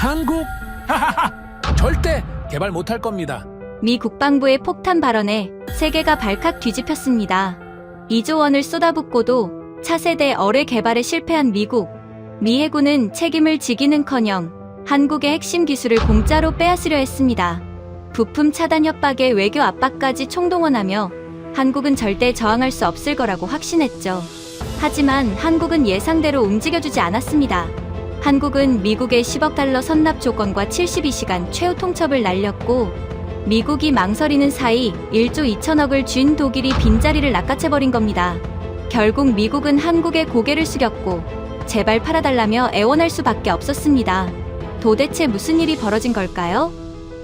한국? 하하하! 절대 개발 못할 겁니다. 미 국방부의 폭탄 발언에 세계가 발칵 뒤집혔습니다. 2조 원을 쏟아붓고도 차세대 어뢰 개발에 실패한 미국. 미 해군은 책임을 지기는커녕 한국의 핵심 기술을 공짜로 빼앗으려 했습니다. 부품 차단 협박에 외교 압박까지 총동원하며 한국은 절대 저항할 수 없을 거라고 확신했죠. 하지만 한국은 예상대로 움직여주지 않았습니다. 한국은 미국의 10억 달러 선납 조건과 72시간 최후 통첩을 날렸고, 미국이 망설이는 사이 1조 2천억을 쥔 독일이 빈자리를 낚아채버린 겁니다. 결국 미국은 한국에 고개를 숙였고 제발 팔아달라며 애원할 수밖에 없었습니다. 도대체 무슨 일이 벌어진 걸까요?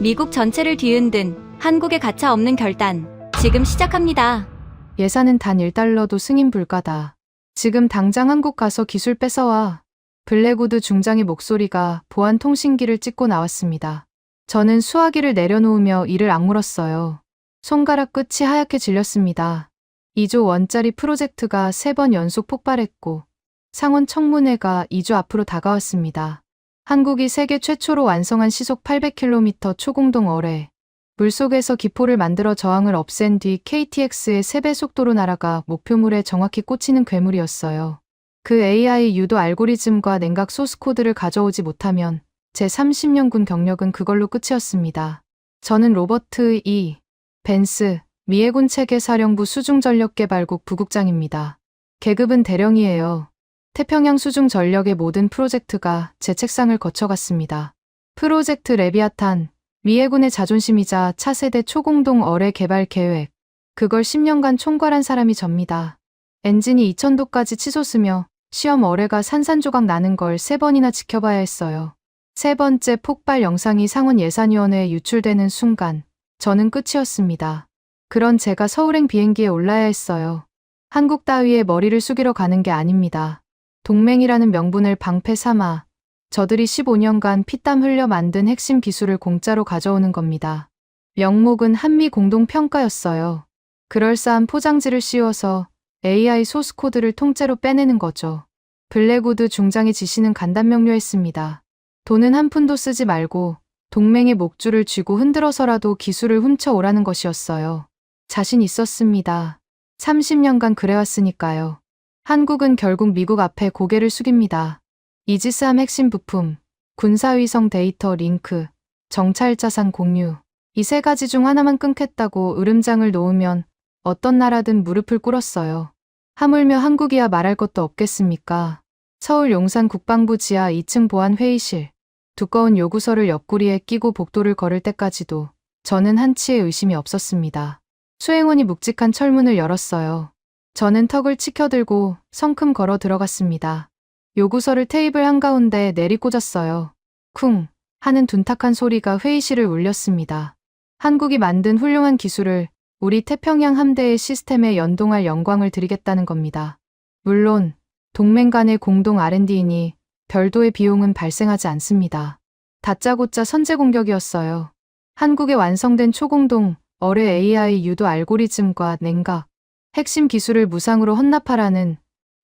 미국 전체를 뒤흔든 한국의 가차없는 결단, 지금 시작합니다. 예산은 단 1달러도 승인 불가다. 지금 당장 한국 가서 기술 뺏어와. 블랙우드 중장의 목소리가 보안 통신기를 찍고 나왔습니다. 저는 수화기를 내려놓으며 이를 악물었어요. 손가락 끝이 하얗게 질렸습니다. 2조 원짜리 프로젝트가 3번 연속 폭발했고 상원 청문회가 2주 앞으로 다가왔습니다. 한국이 세계 최초로 완성한 시속 800km 초공동 어뢰, 물속에서 기포를 만들어 저항을 없앤 뒤 KTX의 3배 속도로 날아가 목표물에 정확히 꽂히는 괴물이었어요. 그 AI 유도 알고리즘과 냉각 소스코드를 가져오지 못하면 제 30년 군 경력은 그걸로 끝이었습니다. 저는 로버트 E. 벤스, 미 해군 체계사령부 수중전력개발국 부국장입니다. 계급은 대령이에요. 태평양 수중전력의 모든 프로젝트가 제 책상을 거쳐갔습니다. 프로젝트 레비아탄, 미 해군의 자존심이자 차세대 초공동 어뢰 개발 계획. 그걸 10년간 총괄한 사람이 접니다. 엔진이 2000도까지 치솟으며 시험 어뢰가 산산조각 나는 걸 3번이나 지켜봐야 했어요. 3번째 폭발 영상이 상원 예산위원회에 유출되는 순간 저는 끝이었습니다. 그런 제가 서울행 비행기에 올라야 했어요. 한국 따위에 머리를 숙이러 가는 게 아닙니다. 동맹이라는 명분을 방패 삼아 저들이 15년간 피땀 흘려 만든 핵심 기술을 공짜로 가져오는 겁니다. 명목은 한미 공동평가였어요. 그럴싸한 포장지를 씌워서 AI 소스코드를 통째로 빼내는 거죠. 블랙우드 중장의 지시는 간단명료했습니다. 돈은 한 푼도 쓰지 말고 동맹의 목줄을 쥐고 흔들어서라도 기술을 훔쳐오라는 것이었어요. 자신 있었습니다. 30년간 그래왔으니까요. 한국은 결국 미국 앞에 고개를 숙입니다. 이지스함 핵심 부품, 군사위성 데이터 링크, 정찰자산 공유. 이 3가지 중 하나만 끊겠다고 으름장을 놓으면 어떤 나라든 무릎을 꿇었어요. 하물며 한국이야 말할 것도 없겠습니까? 서울 용산 국방부 지하 2층 보안 회의실. 두꺼운 요구서를 옆구리에 끼고 복도를 걸을 때까지도 저는 한치의 의심이 없었습니다. 수행원이 묵직한 철문을 열었어요. 저는 턱을 치켜들고 성큼 걸어 들어갔습니다. 요구서를 테이블 한가운데 내리꽂았어요. 쿵 하는 둔탁한 소리가 회의실을 울렸습니다. 한국이 만든 훌륭한 기술을 우리 태평양 함대의 시스템에 연동할 영광을 드리겠다는 겁니다. 물론 동맹 간의 공동 R&D이니 별도의 비용은 발생하지 않습니다. 다짜고짜 선제 공격이었어요. 한국에 완성된 초공동 어뢰 AI 유도 알고리즘과 냉각, 핵심 기술을 무상으로 헌납하라는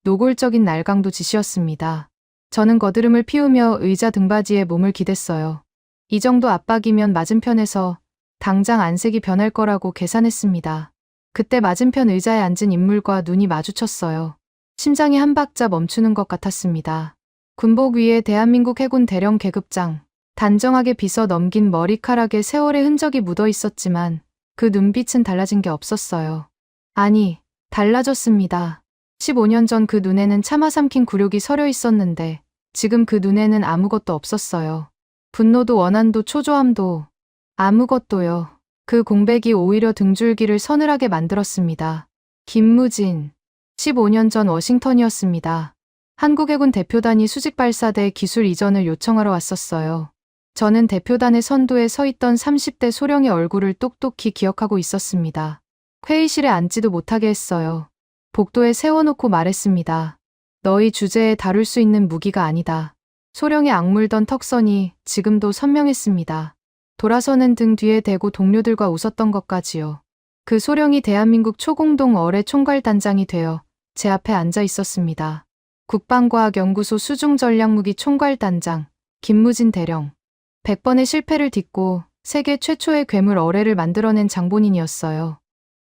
노골적인 날강도 지시였습니다. 저는 거드름을 피우며 의자 등받이에 몸을 기댔어요. 이 정도 압박이면 맞은편에서 당장 안색이 변할 거라고 계산했습니다. 그때 맞은편 의자에 앉은 인물과 눈이 마주쳤어요. 심장이 한 박자 멈추는 것 같았습니다. 군복 위에 대한민국 해군 대령 계급장, 단정하게 빗어 넘긴 머리카락에 세월의 흔적이 묻어 있었지만 그 눈빛은 달라진 게 없었어요. 아니, 달라졌습니다. 15년 전 그 눈에는 참아 삼킨 굴욕이 서려 있었는데 지금 그 눈에는 아무것도 없었어요. 분노도 원한도 초조함도 아무것도요. 그 공백이 오히려 등줄기를 서늘하게 만들었습니다. 김무진. 15년 전 워싱턴이었습니다. 한국해군 대표단이 수직발사대 기술 이전을 요청하러 왔었어요. 저는 대표단의 선두에 서 있던 30대 소령의 얼굴을 똑똑히 기억하고 있었습니다. 회의실에 앉지도 못하게 했어요. 복도에 세워놓고 말했습니다. 너희 주제에 다룰 수 있는 무기가 아니다. 소령의 악물던 턱선이 지금도 선명했습니다. 돌아서는 등 뒤에 대고 동료들과 웃었던 것까지요. 그 소령이 대한민국 초공동 어뢰 총괄단장이 되어 제 앞에 앉아 있었습니다. 국방과학연구소 수중전략무기 총괄단장 김무진 대령. 100번의 실패를 딛고 세계 최초의 괴물 어뢰를 만들어낸 장본인이었어요.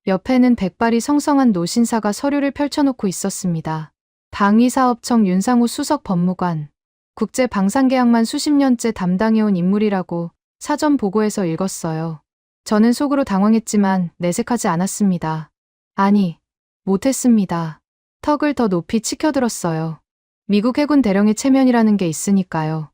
옆에는 백발이 성성한 노신사가 서류를 펼쳐놓고 있었습니다. 방위사업청 윤상우 수석 법무관. 국제방산계약만 수십 년째 담당해온 인물이라고 사전 보고에서 읽었어요. 저는 속으로 당황했지만 내색하지 않았습니다. 아니, 못했습니다. 턱을 더 높이 치켜들었어요. 미국 해군 대령의 체면이라는 게 있으니까요.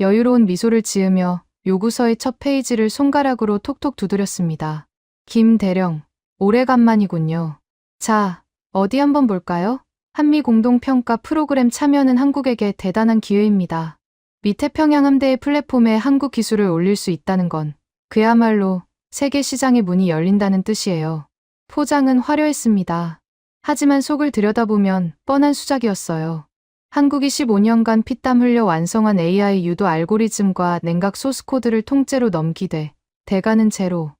여유로운 미소를 지으며 요구서의 첫 페이지를 손가락으로 톡톡 두드렸습니다. 김 대령, 오래간만이군요. 자, 어디 한번 볼까요? 한미 공동평가 프로그램 참여는 한국에게 대단한 기회입니다. 미태평양 함대의 플랫폼에 한국 기술을 올릴 수 있다는 건 그야말로 세계 시장의 문이 열린다는 뜻이에요. 포장은 화려했습니다. 하지만 속을 들여다보면 뻔한 수작이었어요. 한국이 15년간 피땀 흘려 완성한 AI 유도 알고리즘과 냉각 소스코드를 통째로 넘기되 대가는 제로.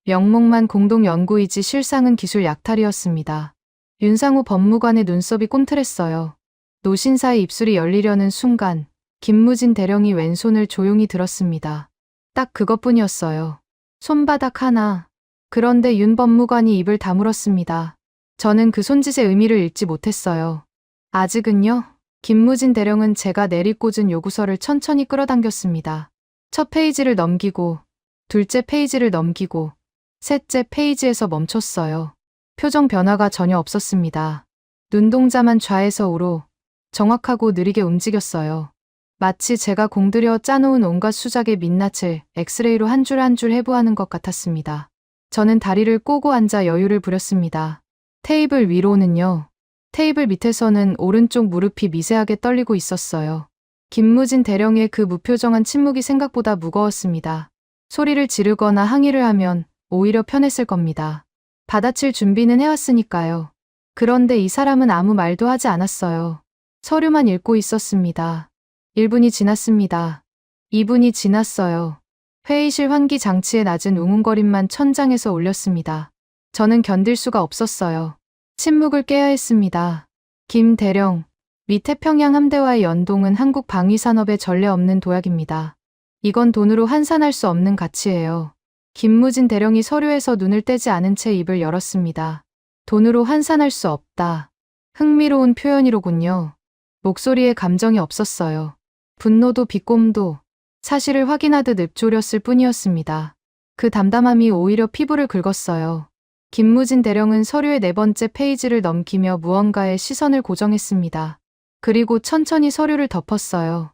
명목만 공동연구이지 실상은 기술 약탈이었습니다. 윤상우 법무관의 눈썹이 꼼틀했어요. 노신사의 입술이 열리려는 순간 김무진 대령이 왼손을 조용히 들었습니다. 딱 그것뿐이었어요. 손바닥 하나. 그런데 윤 법무관이 입을 다물었습니다. 저는 그 손짓의 의미를 읽지 못했어요. 아직은요? 김무진 대령은 제가 내리꽂은 요구서를 천천히 끌어당겼습니다. 첫 페이지를 넘기고, 둘째 페이지를 넘기고, 셋째 페이지에서 멈췄어요. 표정 변화가 전혀 없었습니다. 눈동자만 좌에서 우로 정확하고 느리게 움직였어요. 마치 제가 공들여 짜놓은 온갖 수작의 민낯을 엑스레이로 한 줄 한 줄 해부하는 것 같았습니다. 저는 다리를 꼬고 앉아 여유를 부렸습니다. 테이블 위로는요. 테이블 밑에서는 오른쪽 무릎이 미세하게 떨리고 있었어요. 김무진 대령의 그 무표정한 침묵이 생각보다 무거웠습니다. 소리를 지르거나 항의를 하면 오히려 편했을 겁니다. 받아칠 준비는 해왔으니까요. 그런데 이 사람은 아무 말도 하지 않았어요. 서류만 읽고 있었습니다. 1분이 지났습니다. 2분이 지났어요. 회의실 환기 장치의 낮은 웅웅거림만 천장에서 울렸습니다. 저는 견딜 수가 없었어요. 침묵을 깨야 했습니다. 김 대령, 미태평양 함대와의 연동은 한국 방위산업의 전례 없는 도약입니다. 이건 돈으로 환산할 수 없는 가치예요. 김무진 대령이 서류에서 눈을 떼지 않은 채 입을 열었습니다. 돈으로 환산할 수 없다. 흥미로운 표현이로군요. 목소리에 감정이 없었어요. 분노도 비꼼도 사실을 확인하듯 읊조렸을 뿐이었습니다. 그 담담함이 오히려 피부를 긁었어요. 김무진 대령은 서류의 4번째 페이지를 넘기며 무언가에 시선을 고정했습니다. 그리고 천천히 서류를 덮었어요.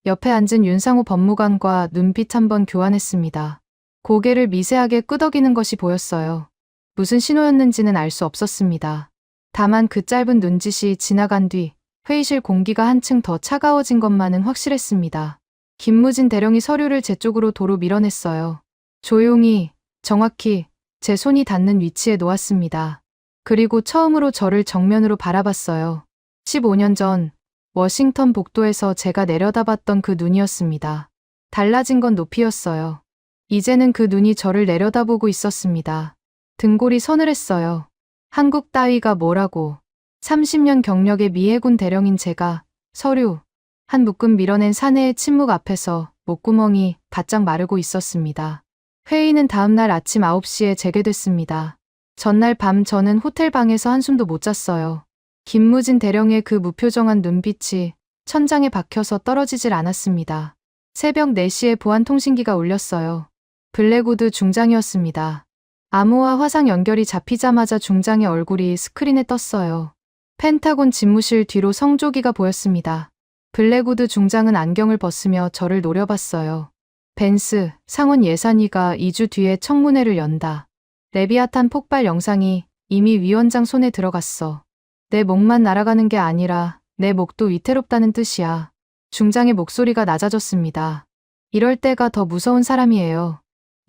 옆에 앉은 윤상우 법무관과 눈빛 한번 교환했습니다. 고개를 미세하게 끄덕이는 것이 보였어요. 무슨 신호였는지는 알 수 없었습니다. 다만 그 짧은 눈짓이 지나간 뒤 회의실 공기가 한층 더 차가워진 것만은 확실했습니다. 김무진 대령이 서류를 제 쪽으로 도로 밀어냈어요. 조용히, 정확히 제 손이 닿는 위치에 놓았습니다. 그리고 처음으로 저를 정면으로 바라봤어요. 15년 전 워싱턴 복도에서 제가 내려다봤던 그 눈이었습니다. 달라진 건 높이였어요. 이제는 그 눈이 저를 내려다보고 있었습니다. 등골이 서늘했어요. 한국 따위가 뭐라고. 30년 경력의 미 해군 대령인 제가 서류 한 묶음 밀어낸 사내의 침묵 앞에서 목구멍이 바짝 마르고 있었습니다. 회의는 다음날 아침 9시에 재개됐습니다. 전날 밤 저는 호텔 방에서 한숨도 못 잤어요. 김무진 대령의 그 무표정한 눈빛이 천장에 박혀서 떨어지질 않았습니다. 새벽 4시에 보안 통신기가 울렸어요. 블랙우드 중장이었습니다. 암호와 화상 연결이 잡히자마자 중장의 얼굴이 스크린에 떴어요. 펜타곤 집무실 뒤로 성조기가 보였습니다. 블랙우드 중장은 안경을 벗으며 저를 노려봤어요. 벤스, 상원 예산위가 2주 뒤에 청문회를 연다. 레비아탄 폭발 영상이 이미 위원장 손에 들어갔어. 내 목만 날아가는 게 아니라 내 목도 위태롭다는 뜻이야. 중장의 목소리가 낮아졌습니다. 이럴 때가 더 무서운 사람이에요.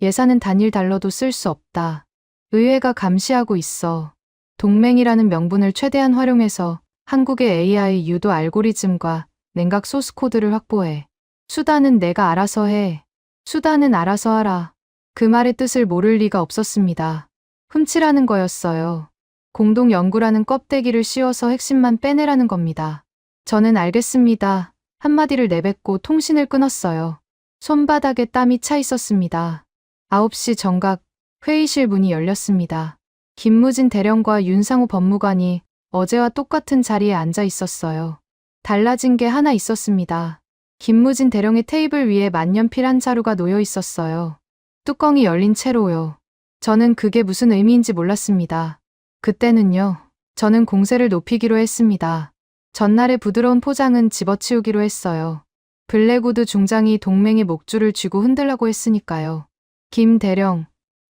예산은 단일 달러도 쓸 수 없다. 의회가 감시하고 있어. 동맹이라는 명분을 최대한 활용해서 한국의 AI 유도 알고리즘과 냉각 소스 코드를 확보해. 수단은 내가 알아서 해. 수단은 알아서 하라. 그 말의 뜻을 모를 리가 없었습니다. 훔치라는 거였어요. 공동 연구라는 껍데기를 씌워서 핵심만 빼내라는 겁니다. 저는 알겠습니다. 한마디를 내뱉고 통신을 끊었어요. 손바닥에 땀이 차 있었습니다. 9시 정각 회의실 문이 열렸습니다. 김무진 대령과 윤상우 법무관이 어제와 똑같은 자리에 앉아 있었어요. 달라진 게 하나 있었습니다. 김무진 대령의 테이블 위에 만년필 한 자루가 놓여 있었어요. 뚜껑이 열린 채로요. 저는 그게 무슨 의미인지 몰랐습니다. 그때는요, 저는 공세를 높이기로 했습니다. 전날의 부드러운 포장은 집어치우기로 했어요. 블랙우드 중장이 동맹의 목줄을 쥐고 흔들라고 했으니까요. 김 대령,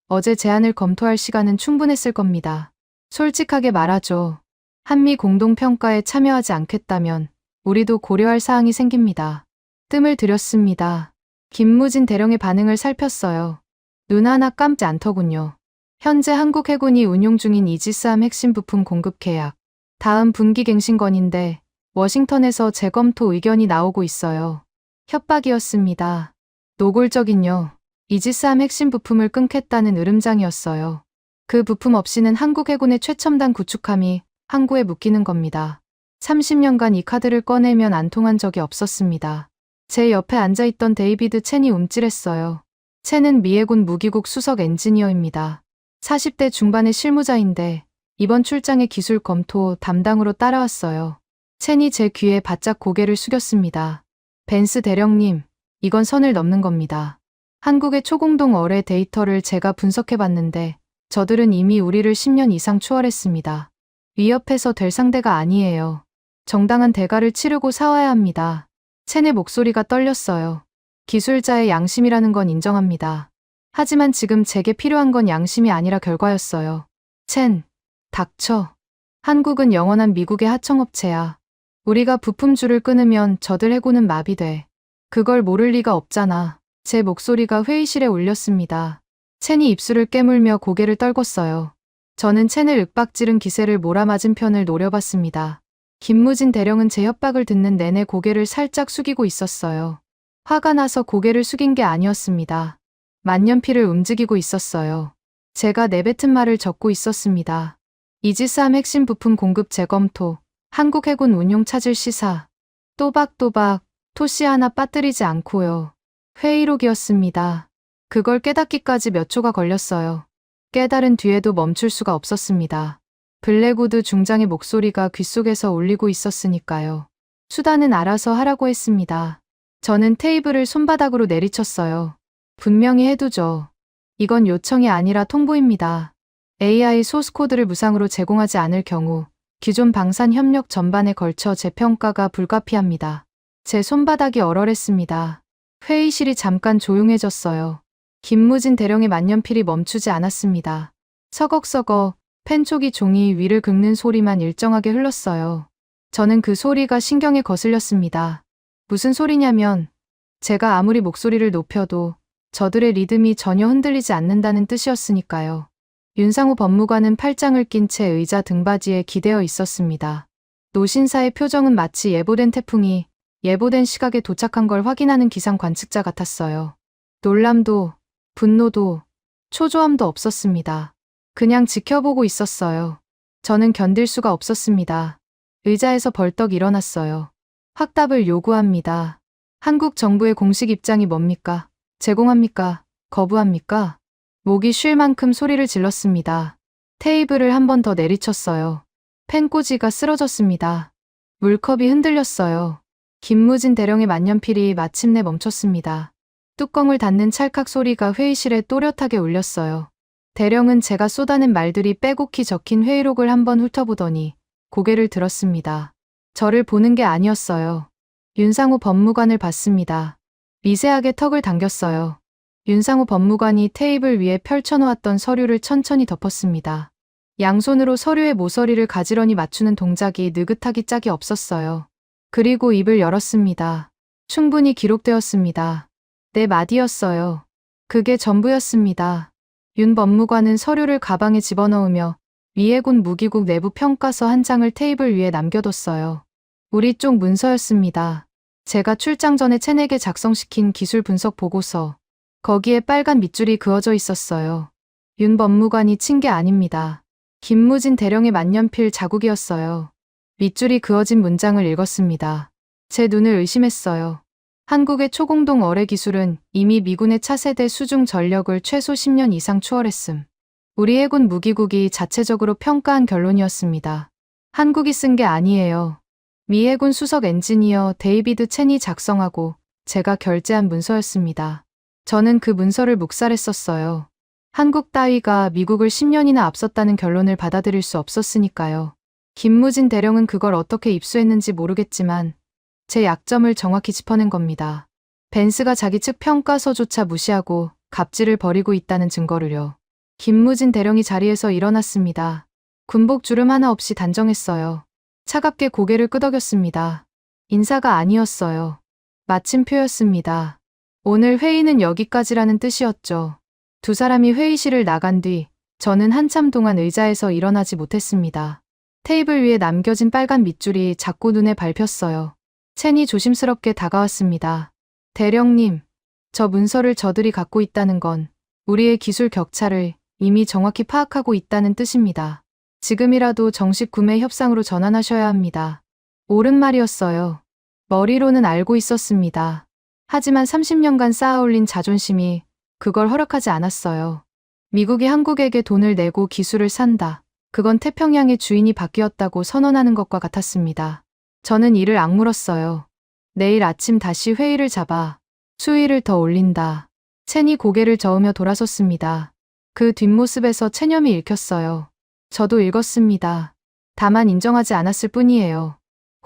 어제 제안을 검토할 시간은 충분했을 겁니다. 솔직하게 말하죠. 한미 공동평가에 참여하지 않겠다면 우리도 고려할 사항이 생깁니다. 뜸을 들였습니다. 김무진 대령의 반응을 살폈어요. 눈 하나 감지 않더군요. 현재 한국 해군이 운용 중인 이지스함 핵심 부품 공급 계약. 다음 분기 갱신건인데 워싱턴에서 재검토 의견이 나오고 있어요. 협박이었습니다. 노골적인요. 이지스함 핵심 부품을 끊겠다는 으름장이었어요. 그 부품 없이는 한국 해군의 최첨단 구축함이 항구에 묶이는 겁니다. 30년간 이 카드를 꺼내면 안 통한 적이 없었습니다. 제 옆에 앉아있던 데이비드 첸이 움찔했어요. 첸은 미해군 무기국 수석 엔지니어입니다. 40대 중반의 실무자인데 이번 출장의 기술 검토 담당으로 따라왔어요. 첸이 제 귀에 바짝 고개를 숙였습니다. 벤스 대령님, 이건 선을 넘는 겁니다. 한국의 초공동 어뢰 데이터를 제가 분석해봤는데 저들은 이미 우리를 10년 이상 추월했습니다. 위협해서 될 상대가 아니에요. 정당한 대가를 치르고 싸워야 합니다. 첸의 목소리가 떨렸어요. 기술자의 양심이라는 건 인정합니다. 하지만 지금 제게 필요한 건 양심이 아니라 결과였어요. 첸, 닥쳐. 한국은 영원한 미국의 하청업체야. 우리가 부품줄을 끊으면 저들 해군은 마비돼. 그걸 모를 리가 없잖아. 제 목소리가 회의실에 울렸습니다. 첸이 입술을 깨물며 고개를 떨궜어요. 저는 첸을 윽박지른 기세를 몰아맞은 편을 노려봤습니다. 김무진 대령은 제 협박을 듣는 내내 고개를 살짝 숙이고 있었어요. 화가 나서 고개를 숙인 게 아니었습니다. 만년필을 움직이고 있었어요. 제가 내뱉은 말을 적고 있었습니다. 이지스함 핵심 부품 공급 재검토, 한국 해군 운용 찾을 시사. 또박또박 토시 하나 빠뜨리지 않고요. 회의록이었습니다. 그걸 깨닫기까지 몇 초가 걸렸어요. 깨달은 뒤에도 멈출 수가 없었습니다. 블랙우드 중장의 목소리가 귓속에서 울리고 있었으니까요. 수단은 알아서 하라고 했습니다. 저는 테이블을 손바닥으로 내리쳤어요. 분명히 해두죠. 이건 요청이 아니라 통보입니다. AI 소스코드를 무상으로 제공하지 않을 경우 기존 방산 협력 전반에 걸쳐 재평가가 불가피합니다. 제 손바닥이 얼얼했습니다. 회의실이 잠깐 조용해졌어요. 김무진 대령의 만년필이 멈추지 않았습니다. 서걱서걱 펜촉이 종이 위를 긁는 소리만 일정하게 흘렀어요. 저는 그 소리가 신경에 거슬렸습니다. 무슨 소리냐면 제가 아무리 목소리를 높여도 저들의 리듬이 전혀 흔들리지 않는다는 뜻이었으니까요. 윤상우 법무관은 팔짱을 낀 채 의자 등받이에 기대어 있었습니다. 노신사의 표정은 마치 예보된 태풍이 예보된 시각에 도착한 걸 확인하는 기상 관측자 같았어요. 놀람도, 분노도, 초조함도 없었습니다. 그냥 지켜보고 있었어요. 저는 견딜 수가 없었습니다. 의자에서 벌떡 일어났어요. 확답을 요구합니다. 한국 정부의 공식 입장이 뭡니까? 제공합니까? 거부합니까? 목이 쉴 만큼 소리를 질렀습니다. 테이블을 한 번 더 내리쳤어요. 펜꽂이가 쓰러졌습니다. 물컵이 흔들렸어요. 김무진 대령의 만년필이 마침내 멈췄습니다. 뚜껑을 닫는 찰칵 소리가 회의실에 또렷하게 울렸어요. 대령은 제가 쏟아낸 말들이 빼곡히 적힌 회의록을 한번 훑어보더니 고개를 들었습니다. 저를 보는 게 아니었어요. 윤상우 법무관을 봤습니다. 미세하게 턱을 당겼어요. 윤상우 법무관이 테이블 위에 펼쳐놓았던 서류를 천천히 덮었습니다. 양손으로 서류의 모서리를 가지런히 맞추는 동작이 느긋하기 짝이 없었어요. 그리고 입을 열었습니다. 충분히 기록되었습니다. 네 마디였어요. 그게 전부였습니다. 윤 법무관은 서류를 가방에 집어넣으며 미해군 무기국 내부 평가서 한 장을 테이블 위에 남겨뒀어요. 우리 쪽 문서였습니다. 제가 출장 전에 첸에게 작성시킨 기술 분석 보고서. 거기에 빨간 밑줄이 그어져 있었어요. 윤 법무관이 친 게 아닙니다. 김무진 대령의 만년필 자국이었어요. 밑줄이 그어진 문장을 읽었습니다. 제 눈을 의심했어요. 한국의 초공동 어뢰 기술은 이미 미군의 차세대 수중 전력을 최소 10년 이상 추월했음. 우리 해군 무기국이 자체적으로 평가한 결론이었습니다. 한국이 쓴 게 아니에요. 미 해군 수석 엔지니어 데이비드 첸이 작성하고 제가 결재한 문서였습니다. 저는 그 문서를 묵살했었어요. 한국 따위가 미국을 10년이나 앞섰다는 결론을 받아들일 수 없었으니까요. 김무진 대령은 그걸 어떻게 입수했는지 모르겠지만 제 약점을 정확히 짚어낸 겁니다. 벤스가 자기 측 평가서조차 무시하고 갑질을 벌이고 있다는 증거를요. 김무진 대령이 자리에서 일어났습니다. 군복 주름 하나 없이 단정했어요. 차갑게 고개를 끄덕였습니다. 인사가 아니었어요. 마침표였습니다. 오늘 회의는 여기까지라는 뜻이었죠. 두 사람이 회의실을 나간 뒤 저는 한참 동안 의자에서 일어나지 못했습니다. 테이블 위에 남겨진 빨간 밑줄이 자꾸 눈에 밟혔어요. 첸이 조심스럽게 다가왔습니다. 대령님, 저 문서를 저들이 갖고 있다는 건 우리의 기술 격차를 이미 정확히 파악하고 있다는 뜻입니다. 지금이라도 정식 구매 협상으로 전환하셔야 합니다. 옳은 말이었어요. 머리로는 알고 있었습니다. 하지만 30년간 쌓아올린 자존심이 그걸 허락하지 않았어요. 미국이 한국에게 돈을 내고 기술을 산다. 그건 태평양의 주인이 바뀌었다고 선언하는 것과 같았습니다. 저는 이를 악물었어요. 내일 아침 다시 회의를 잡아 수위를 더 올린다. 첸이 고개를 저으며 돌아섰습니다. 그 뒷모습에서 체념이 읽혔어요. 저도 읽었습니다. 다만 인정하지 않았을 뿐이에요.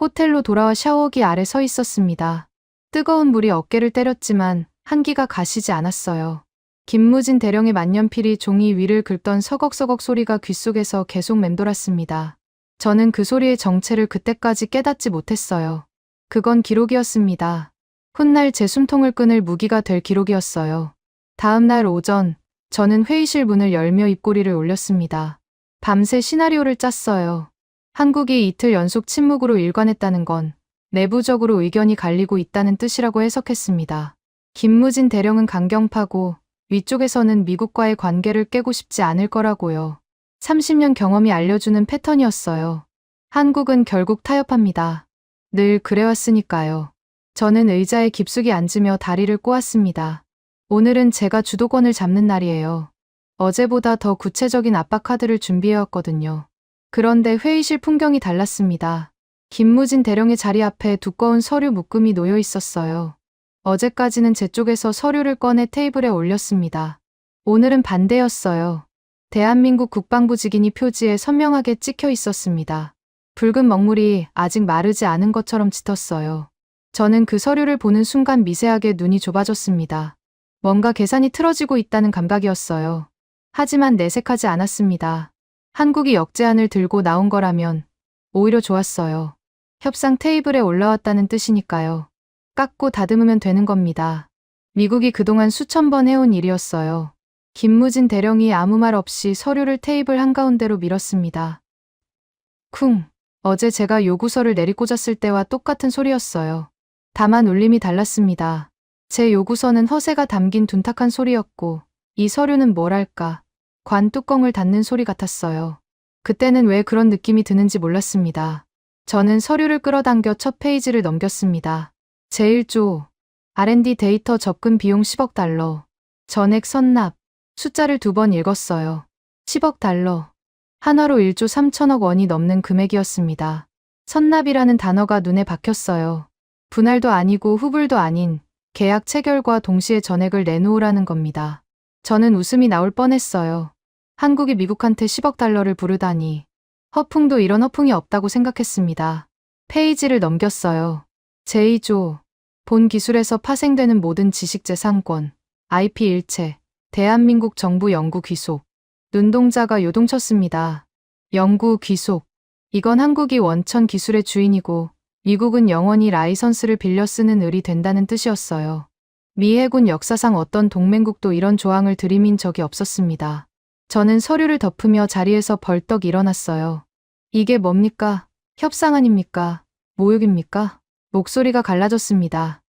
호텔로 돌아와 샤워기 아래 서 있었습니다. 뜨거운 물이 어깨를 때렸지만 한기가 가시지 않았어요. 김무진 대령의 만년필이 종이 위를 긁던 서걱서걱 소리가 귓속에서 계속 맴돌았습니다. 저는 그 소리의 정체를 그때까지 깨닫지 못했어요. 그건 기록이었습니다. 훗날 제 숨통을 끊을 무기가 될 기록이었어요. 다음 날 오전, 저는 회의실 문을 열며 입꼬리를 올렸습니다. 밤새 시나리오를 짰어요. 한국이 이틀 연속 침묵으로 일관했다는 건 내부적으로 의견이 갈리고 있다는 뜻이라고 해석했습니다. 김무진 대령은 강경파고 위쪽에서는 미국과의 관계를 깨고 싶지 않을 거라고요. 30년 경험이 알려주는 패턴이었어요. 한국은 결국 타협합니다. 늘 그래왔으니까요. 저는 의자에 깊숙이 앉으며 다리를 꼬았습니다. 오늘은 제가 주도권을 잡는 날이에요. 어제보다 더 구체적인 압박 카드를 준비해왔거든요. 그런데 회의실 풍경이 달랐습니다. 김무진 대령의 자리 앞에 두꺼운 서류 묶음이 놓여 있었어요. 어제까지는 제 쪽에서 서류를 꺼내 테이블에 올렸습니다. 오늘은 반대였어요. 대한민국 국방부 직인이 표지에 선명하게 찍혀 있었습니다. 붉은 먹물이 아직 마르지 않은 것처럼 짙었어요. 저는 그 서류를 보는 순간 미세하게 눈이 좁아졌습니다. 뭔가 계산이 틀어지고 있다는 감각이었어요. 하지만 내색하지 않았습니다. 한국이 역제안을 들고 나온 거라면 오히려 좋았어요. 협상 테이블에 올라왔다는 뜻이니까요. 깎고 다듬으면 되는 겁니다. 미국이 그동안 수천 번 해온 일이었어요. 김무진 대령이 아무 말 없이 서류를 테이블 한가운데로 밀었습니다. 쿵. 어제 제가 요구서를 내리꽂았을 때와 똑같은 소리였어요. 다만 울림이 달랐습니다. 제 요구서는 허세가 담긴 둔탁한 소리였고 이 서류는 뭐랄까 관 뚜껑을 닫는 소리 같았어요. 그때는 왜 그런 느낌이 드는지 몰랐습니다. 저는 서류를 끌어당겨 첫 페이지를 넘겼습니다. 제1조 R&D 데이터 접근 비용 10억 달러. 전액 선납. 숫자를 2번 읽었어요. 10억 달러. 한화로 1조 3천억 원이 넘는 금액이었습니다. 선납이라는 단어가 눈에 박혔어요. 분할도 아니고 후불도 아닌 계약 체결과 동시에 전액을 내놓으라는 겁니다. 저는 웃음이 나올 뻔했어요. 한국이 미국한테 10억 달러를 부르다니. 허풍도 이런 허풍이 없다고 생각했습니다. 페이지를 넘겼어요. 제2조. 본 기술에서 파생되는 모든 지식재산권, IP 일체, 대한민국 정부 영구 귀속. 눈동자가 요동쳤습니다. 영구 귀속. 이건 한국이 원천 기술의 주인이고 미국은 영원히 라이선스를 빌려 쓰는 을이 된다는 뜻이었어요. 미 해군 역사상 어떤 동맹국도 이런 조항을 들이민 적이 없었습니다. 저는 서류를 덮으며 자리에서 벌떡 일어났어요. 이게 뭡니까? 협상 아닙니까? 모욕입니까? 목소리가 갈라졌습니다.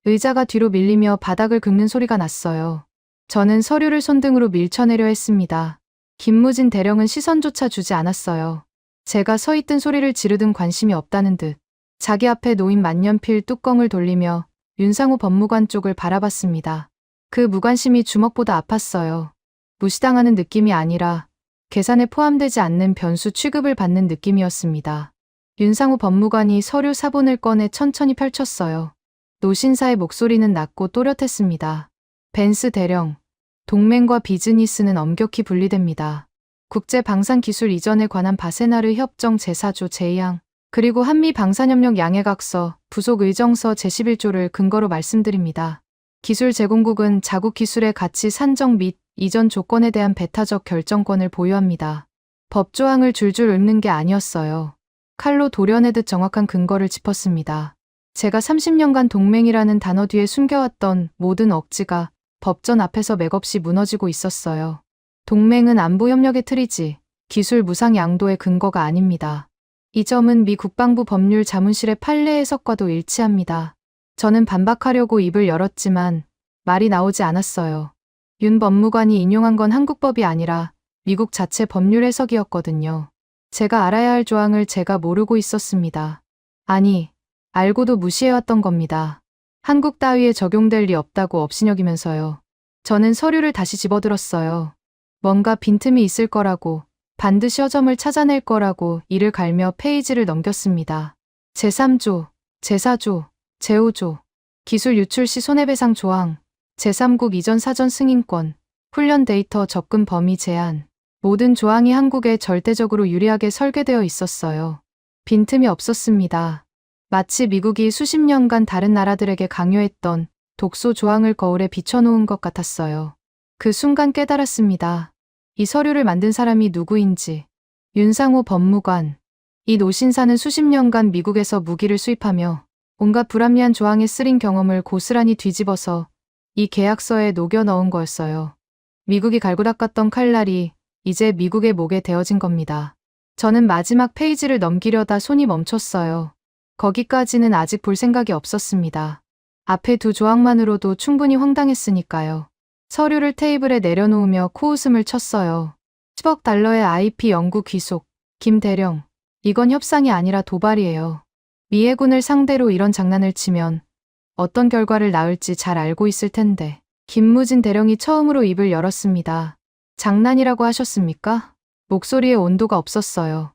의자가 뒤로 밀리며 바닥을 긁는 소리가 났어요. 저는 서류를 손등으로 밀쳐내려 했습니다. 김무진 대령은 시선조차 주지 않았어요. 제가 서 있든 소리를 지르든 관심이 없다는 듯 자기 앞에 놓인 만년필 뚜껑을 돌리며 윤상호 법무관 쪽을 바라봤습니다. 그 무관심이 주먹보다 아팠어요. 무시당하는 느낌이 아니라 계산에 포함되지 않는 변수 취급을 받는 느낌이었습니다. 윤상호 법무관이 서류 사본을 꺼내 천천히 펼쳤어요. 노신사의 목소리는 낮고 또렷했습니다. 벤스 대령, 동맹과 비즈니스는 엄격히 분리됩니다. 국제방산기술 이전에 관한 바세나르 협정 제4조 제2항, 그리고 한미 방산협력 양해각서, 부속 의정서 제11조를 근거로 말씀드립니다. 기술 제공국은 자국 기술의 가치 산정 및 이전 조건에 대한 배타적 결정권을 보유합니다. 법조항을 줄줄 읊는 게 아니었어요. 칼로 도려내듯 정확한 근거를 짚었습니다. 제가 30년간 동맹이라는 단어 뒤에 숨겨왔던 모든 억지가 법전 앞에서 맥없이 무너지고 있었어요. 동맹은 안보협력의 틀이지 기술 무상 양도의 근거가 아닙니다. 이 점은 미 국방부 법률 자문실의 판례 해석과도 일치합니다. 저는 반박하려고 입을 열었지만 말이 나오지 않았어요. 윤 법무관이 인용한 건 한국법이 아니라 미국 자체 법률 해석이었거든요. 제가 알아야 할 조항을 제가 모르고 있었습니다. 아니, 알고도 무시해왔던 겁니다. 한국 따위에 적용될 리 없다고 업신여기면서요. 저는 서류를 다시 집어들었어요. 뭔가 빈틈이 있을 거라고, 반드시 허점을 찾아낼 거라고 이를 갈며 페이지를 넘겼습니다. 제3조, 제4조, 제5조, 기술 유출 시 손해배상 조항, 제3국 이전 사전 승인권, 훈련 데이터 접근 범위 제한, 모든 조항이 한국에 절대적으로 유리하게 설계되어 있었어요. 빈틈이 없었습니다. 마치 미국이 수십 년간 다른 나라들에게 강요했던 독소 조항을 거울에 비춰놓은 것 같았어요. 그 순간 깨달았습니다. 이 서류를 만든 사람이 누구인지. 윤상호 법무관. 이 노신사는 수십 년간 미국에서 무기를 수입하며 온갖 불합리한 조항에 쓰린 경험을 고스란히 뒤집어서 이 계약서에 녹여 넣은 거였어요. 미국이 갈고 닦았던 칼날이 이제 미국의 목에 대어진 겁니다. 저는 마지막 페이지를 넘기려다 손이 멈췄어요. 거기까지는 아직 볼 생각이 없었습니다. 앞에 두 조항만으로도 충분히 황당했으니까요. 서류를 테이블에 내려놓으며 코웃음을 쳤어요. 10억 달러의 IP 연구 귀속. 김 대령. 이건 협상이 아니라 도발이에요. 미 해군을 상대로 이런 장난을 치면 어떤 결과를 낳을지 잘 알고 있을 텐데. 김무진 대령이 처음으로 입을 열었습니다. 장난이라고 하셨습니까? 목소리에 온도가 없었어요.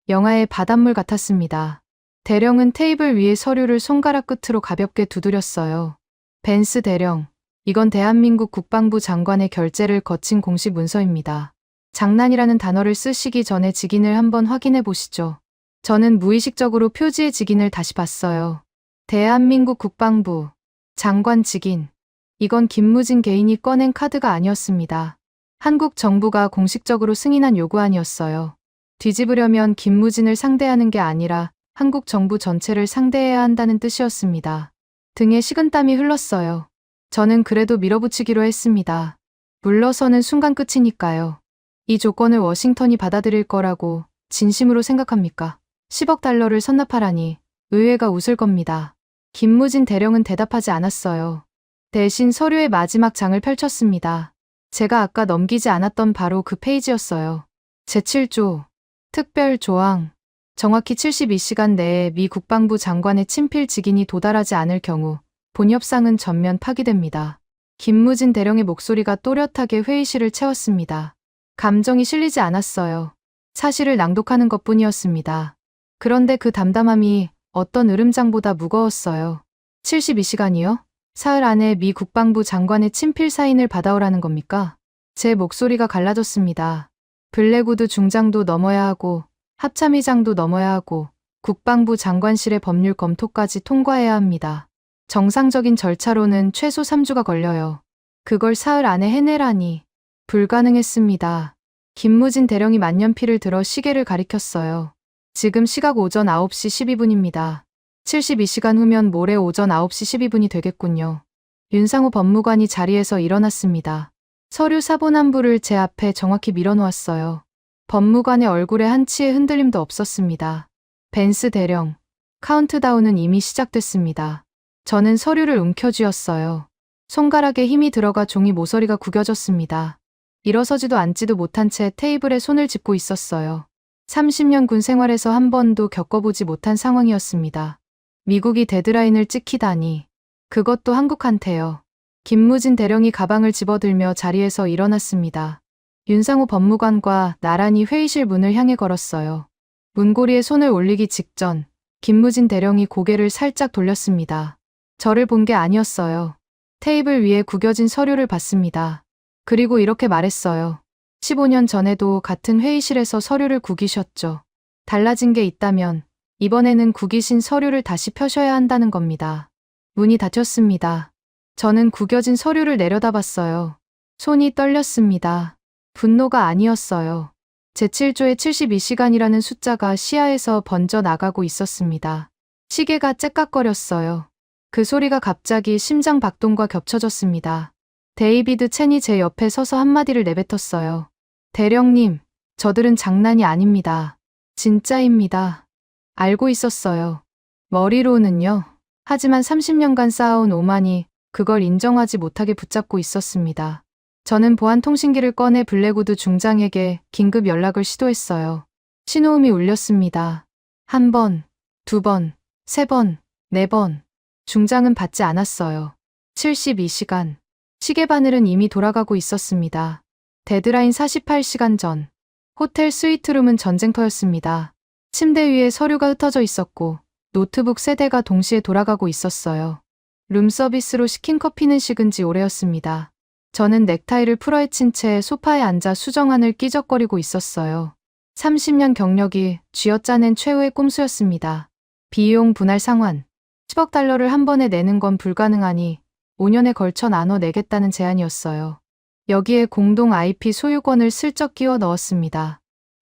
영화의 바닷물 같았습니다. 대령은 테이블 위에 서류를 손가락 끝으로 가볍게 두드렸어요. 벤스 대령, 이건 대한민국 국방부 장관의 결재를 거친 공식 문서입니다. 장난이라는 단어를 쓰시기 전에 직인을 한번 확인해 보시죠. 저는 무의식적으로 표지의 직인을 다시 봤어요. 대한민국 국방부 장관 직인. 이건 김무진 개인이 꺼낸 카드가 아니었습니다. 한국 정부가 공식적으로 승인한 요구안이었어요. 뒤집으려면 김무진을 상대하는 게 아니라 한국 정부 전체를 상대해야 한다는 뜻이었습니다. 등에 식은땀이 흘렀어요. 저는 그래도 밀어붙이기로 했습니다. 물러서는 순간 끝이니까요. 이 조건을 워싱턴이 받아들일 거라고 진심으로 생각합니까? 10억 달러를 선납하라니 의회가 웃을 겁니다. 김무진 대령은 대답하지 않았어요. 대신 서류의 마지막 장을 펼쳤습니다. 제가 아까 넘기지 않았던 바로 그 페이지였어요. 제7조, 특별조항. 정확히 72시간 내에 미 국방부 장관의 친필 직인이 도달하지 않을 경우 본 협상은 전면 파기됩니다. 김무진 대령의 목소리가 또렷하게 회의실을 채웠습니다. 감정이 실리지 않았어요. 사실을 낭독하는 것뿐이었습니다. 그런데 그 담담함이 어떤 으름장보다 무거웠어요. 72시간이요? 사흘 안에 미 국방부 장관의 친필 사인을 받아오라는 겁니까? 제 목소리가 갈라졌습니다. 블랙우드 중장도 넘어야 하고 합참의장도 넘어야 하고 국방부 장관실의 법률 검토까지 통과해야 합니다. 정상적인 절차로는 최소 3주가 걸려요. 그걸 사흘 안에 해내라니 불가능했습니다. 김무진 대령이 만년필을 들어 시계를 가리켰어요. 지금 시각 오전 9시 12분입니다. 72시간 후면 모레 오전 9시 12분이 되겠군요. 윤상호 법무관이 자리에서 일어났습니다. 서류 사본 한 부를 제 앞에 정확히 밀어놓았어요. 법무관의 얼굴에 한치의 흔들림도 없었습니다. 벤스 대령, 카운트다운은 이미 시작됐습니다. 저는 서류를 움켜쥐었어요. 손가락에 힘이 들어가 종이 모서리가 구겨졌습니다. 일어서지도 앉지도 못한 채 테이블에 손을 짚고 있었어요. 30년 군 생활에서 한 번도 겪어보지 못한 상황이었습니다. 미국이 데드라인을 찍히다니. 그것도 한국한테요. 김무진 대령이 가방을 집어들며 자리에서 일어났습니다. 윤상호 법무관과 나란히 회의실 문을 향해 걸었어요. 문고리에 손을 올리기 직전 김무진 대령이 고개를 살짝 돌렸습니다. 저를 본 게 아니었어요. 테이블 위에 구겨진 서류를 봤습니다. 그리고 이렇게 말했어요. 15년 전에도 같은 회의실에서 서류를 구기셨죠. 달라진 게 있다면 이번에는 구기신 서류를 다시 펴셔야 한다는 겁니다. 문이 닫혔습니다. 저는 구겨진 서류를 내려다봤어요. 손이 떨렸습니다. 분노가 아니었어요. 제7조의 72시간이라는 숫자가 시야에서 번져 나가고 있었습니다. 시계가 째깍거렸어요. 그 소리가 갑자기 심장 박동과 겹쳐졌습니다. 데이비드 첸이 제 옆에 서서 한마디를 내뱉었어요. 대령님, 저들은 장난이 아닙니다. 진짜입니다. 알고 있었어요. 머리로는요. 하지만 30년간 쌓아온 오만이 그걸 인정하지 못하게 붙잡고 있었습니다. 저는 보안통신기를 꺼내 블랙우드 중장에게 긴급 연락을 시도했어요. 신호음이 울렸습니다. 1번, 2번, 3번, 4번. 중장은 받지 않았어요. 72시간. 시계 바늘은 이미 돌아가고 있었습니다. 데드라인 48시간 전. 호텔 스위트룸은 전쟁터였습니다. 침대 위에 서류가 흩어져 있었고 노트북 세대가 동시에 돌아가고 있었어요. 룸서비스로 시킨 커피는 식은 지 오래였습니다. 저는 넥타이를 풀어헤친 채 소파에 앉아 수정안을 끼적거리고 있었어요. 30년 경력이 쥐어짜낸 최후의 꼼수였습니다. 비용 분할 상환. 10억 달러를 한 번에 내는 건 불가능하니 5년에 걸쳐 나눠 내겠다는 제안이었어요. 여기에 공동 IP 소유권을 슬쩍 끼워 넣었습니다.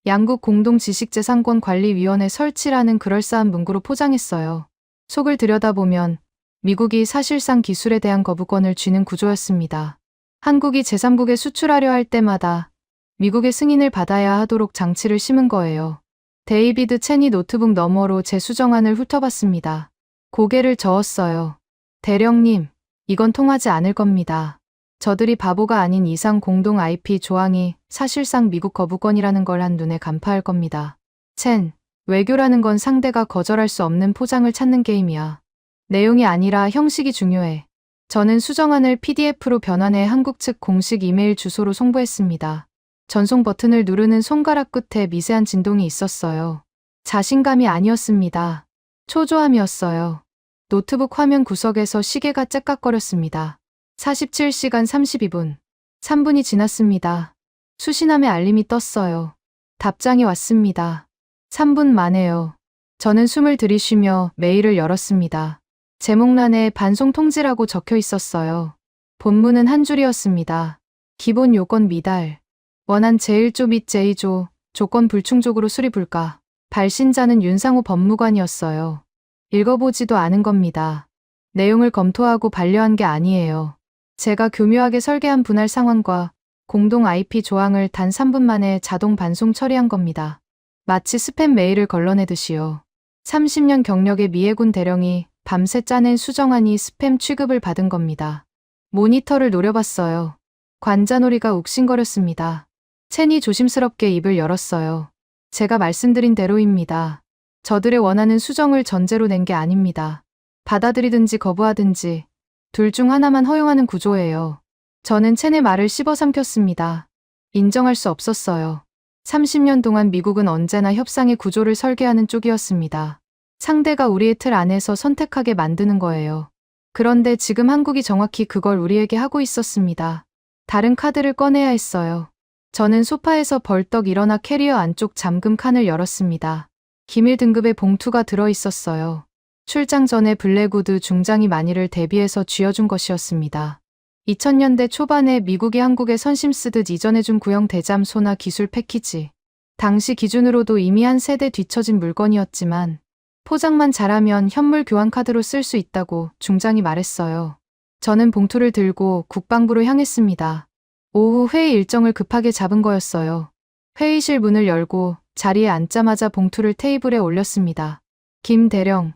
양국 공동지식재산권관리위원회 설치라는 그럴싸한 문구로 포장했어요. 속을 들여다보면 미국이 사실상 기술에 대한 거부권을 쥐는 구조였습니다. 한국이 제3국에 수출하려 할 때마다 미국의 승인을 받아야 하도록 장치를 심은 거예요. 데이비드 첸이 노트북 너머로 제 수정안을 훑어봤습니다. 고개를 저었어요. 대령님, 이건 통하지 않을 겁니다. 저들이 바보가 아닌 이상 공동 IP 조항이 사실상 미국 거부권이라는 걸 한눈에 간파할 겁니다. 첸, 외교라는 건 상대가 거절할 수 없는 포장을 찾는 게임이야. 내용이 아니라 형식이 중요해. 저는 수정안을 PDF로 변환해 한국 측 공식 이메일 주소로 송부했습니다. 전송 버튼을 누르는 손가락 끝에 미세한 진동이 있었어요. 자신감이 아니었습니다. 초조함이었어요. 노트북 화면 구석에서 시계가 째깍거렸습니다. 47시간 32분. 3분이 지났습니다. 수신함의 알림이 떴어요. 답장이 왔습니다. 3분 만에요. 저는 숨을 들이쉬며 메일을 열었습니다. 제목란에 반송 통지라고 적혀 있었어요. 본문은 한 줄이었습니다. 기본 요건 미달. 원안 제1조 및 제2조, 조건 불충족으로 수리 불가. 발신자는 윤상호 법무관이었어요. 읽어보지도 않은 겁니다. 내용을 검토하고 반려한 게 아니에요. 제가 교묘하게 설계한 분할 상황과 공동 IP 조항을 단 3분 만에 자동 반송 처리한 겁니다. 마치 스팸 메일을 걸러내듯이요. 30년 경력의 미해군 대령이 밤새 짜낸 수정안이 스팸 취급을 받은 겁니다. 모니터를 노려봤어요. 관자놀이가 욱신거렸습니다. 첸이 조심스럽게 입을 열었어요. 제가 말씀드린 대로입니다. 저들의 원하는 수정을 전제로 낸 게 아닙니다. 받아들이든지 거부하든지 둘 중 하나만 허용하는 구조예요. 저는 첸의 말을 씹어삼켰습니다. 인정할 수 없었어요. 30년 동안 미국은 언제나 협상의 구조를 설계하는 쪽이었습니다. 상대가 우리의 틀 안에서 선택하게 만드는 거예요. 그런데 지금 한국이 정확히 그걸 우리에게 하고 있었습니다. 다른 카드를 꺼내야 했어요. 저는 소파에서 벌떡 일어나 캐리어 안쪽 잠금 칸을 열었습니다. 기밀 등급의 봉투가 들어 있었어요. 출장 전에 블랙우드 중장이 만일을 대비해서 쥐어준 것이었습니다. 2000년대 초반에 미국이 한국에 선심 쓰듯 이전해준 구형 대잠 소나 기술 패키지. 당시 기준으로도 이미 한 세대 뒤처진 물건이었지만 포장만 잘하면 현물 교환 카드로 쓸 수 있다고 중장이 말했어요. 저는 봉투를 들고 국방부로 향했습니다. 오후 회의 일정을 급하게 잡은 거였어요. 회의실 문을 열고 자리에 앉자마자 봉투를 테이블에 올렸습니다. 김 대령,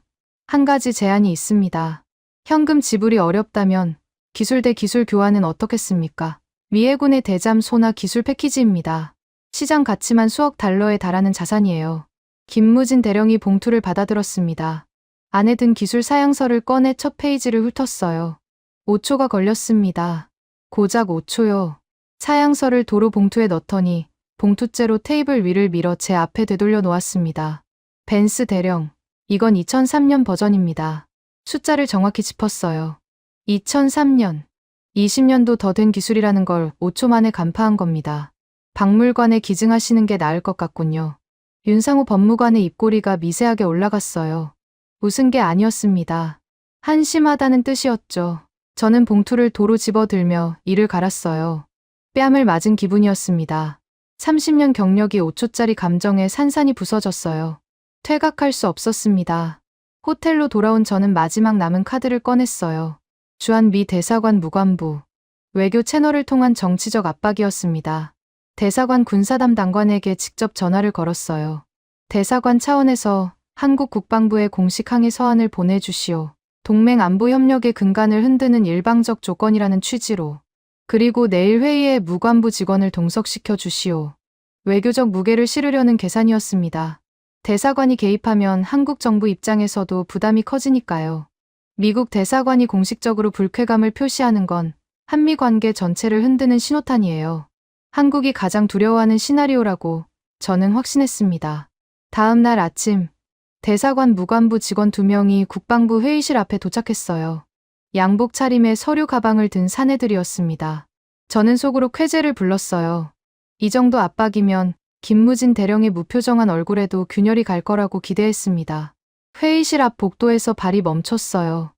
한 가지 제안이 있습니다. 현금 지불이 어렵다면 기술 대 기술 교환은 어떻겠습니까? 미해군의 대잠 소나 기술 패키지입니다. 시장 가치만 수억 달러에 달하는 자산이에요. 김무진 대령이 봉투를 받아들었습니다. 안에 든 기술 사양서를 꺼내 첫 페이지를 훑었어요. 5초가 걸렸습니다. 고작 5초요. 사양서를 도로 봉투에 넣더니 봉투째로 테이블 위를 밀어 제 앞에 되돌려 놓았습니다. 벤스 대령. 이건 2003년 버전입니다. 숫자를 정확히 짚었어요. 2003년. 20년도 더 된 기술이라는 걸 5초 만에 간파한 겁니다. 박물관에 기증하시는 게 나을 것 같군요. 윤상호 법무관의 입꼬리가 미세하게 올라갔어요. 웃은 게 아니었습니다. 한심하다는 뜻이었죠. 저는 봉투를 도로 집어들며 이를 갈았어요. 뺨을 맞은 기분이었습니다. 30년 경력이 5초짜리 감정에 산산이 부서졌어요. 퇴각할 수 없었습니다. 호텔로 돌아온 저는 마지막 남은 카드를 꺼냈어요. 주한 미 대사관 무관부. 외교 채널을 통한 정치적 압박이었습니다. 대사관 군사 담당관에게 직접 전화를 걸었어요. 대사관 차원에서 한국 국방부에 공식 항의 서한을 보내주시오. 동맹 안보 협력의 근간을 흔드는 일방적 조건이라는 취지로. 그리고 내일 회의에 무관부 직원을 동석시켜 주시오. 외교적 무게를 실으려는 계산이었습니다. 대사관이 개입하면 한국 정부 입장에서도 부담이 커지니까요. 미국 대사관이 공식적으로 불쾌감을 표시하는 건 한미 관계 전체를 흔드는 신호탄이에요. 한국이 가장 두려워하는 시나리오라고 저는 확신했습니다. 다음 날 아침, 대사관 무관부 직원 2명이 국방부 회의실 앞에 도착했어요. 양복 차림에 서류 가방을 든 사내들이었습니다. 저는 속으로 쾌재를 불렀어요. 이 정도 압박이면 김무진 대령의 무표정한 얼굴에도 균열이 갈 거라고 기대했습니다. 회의실 앞 복도에서 발이 멈췄어요.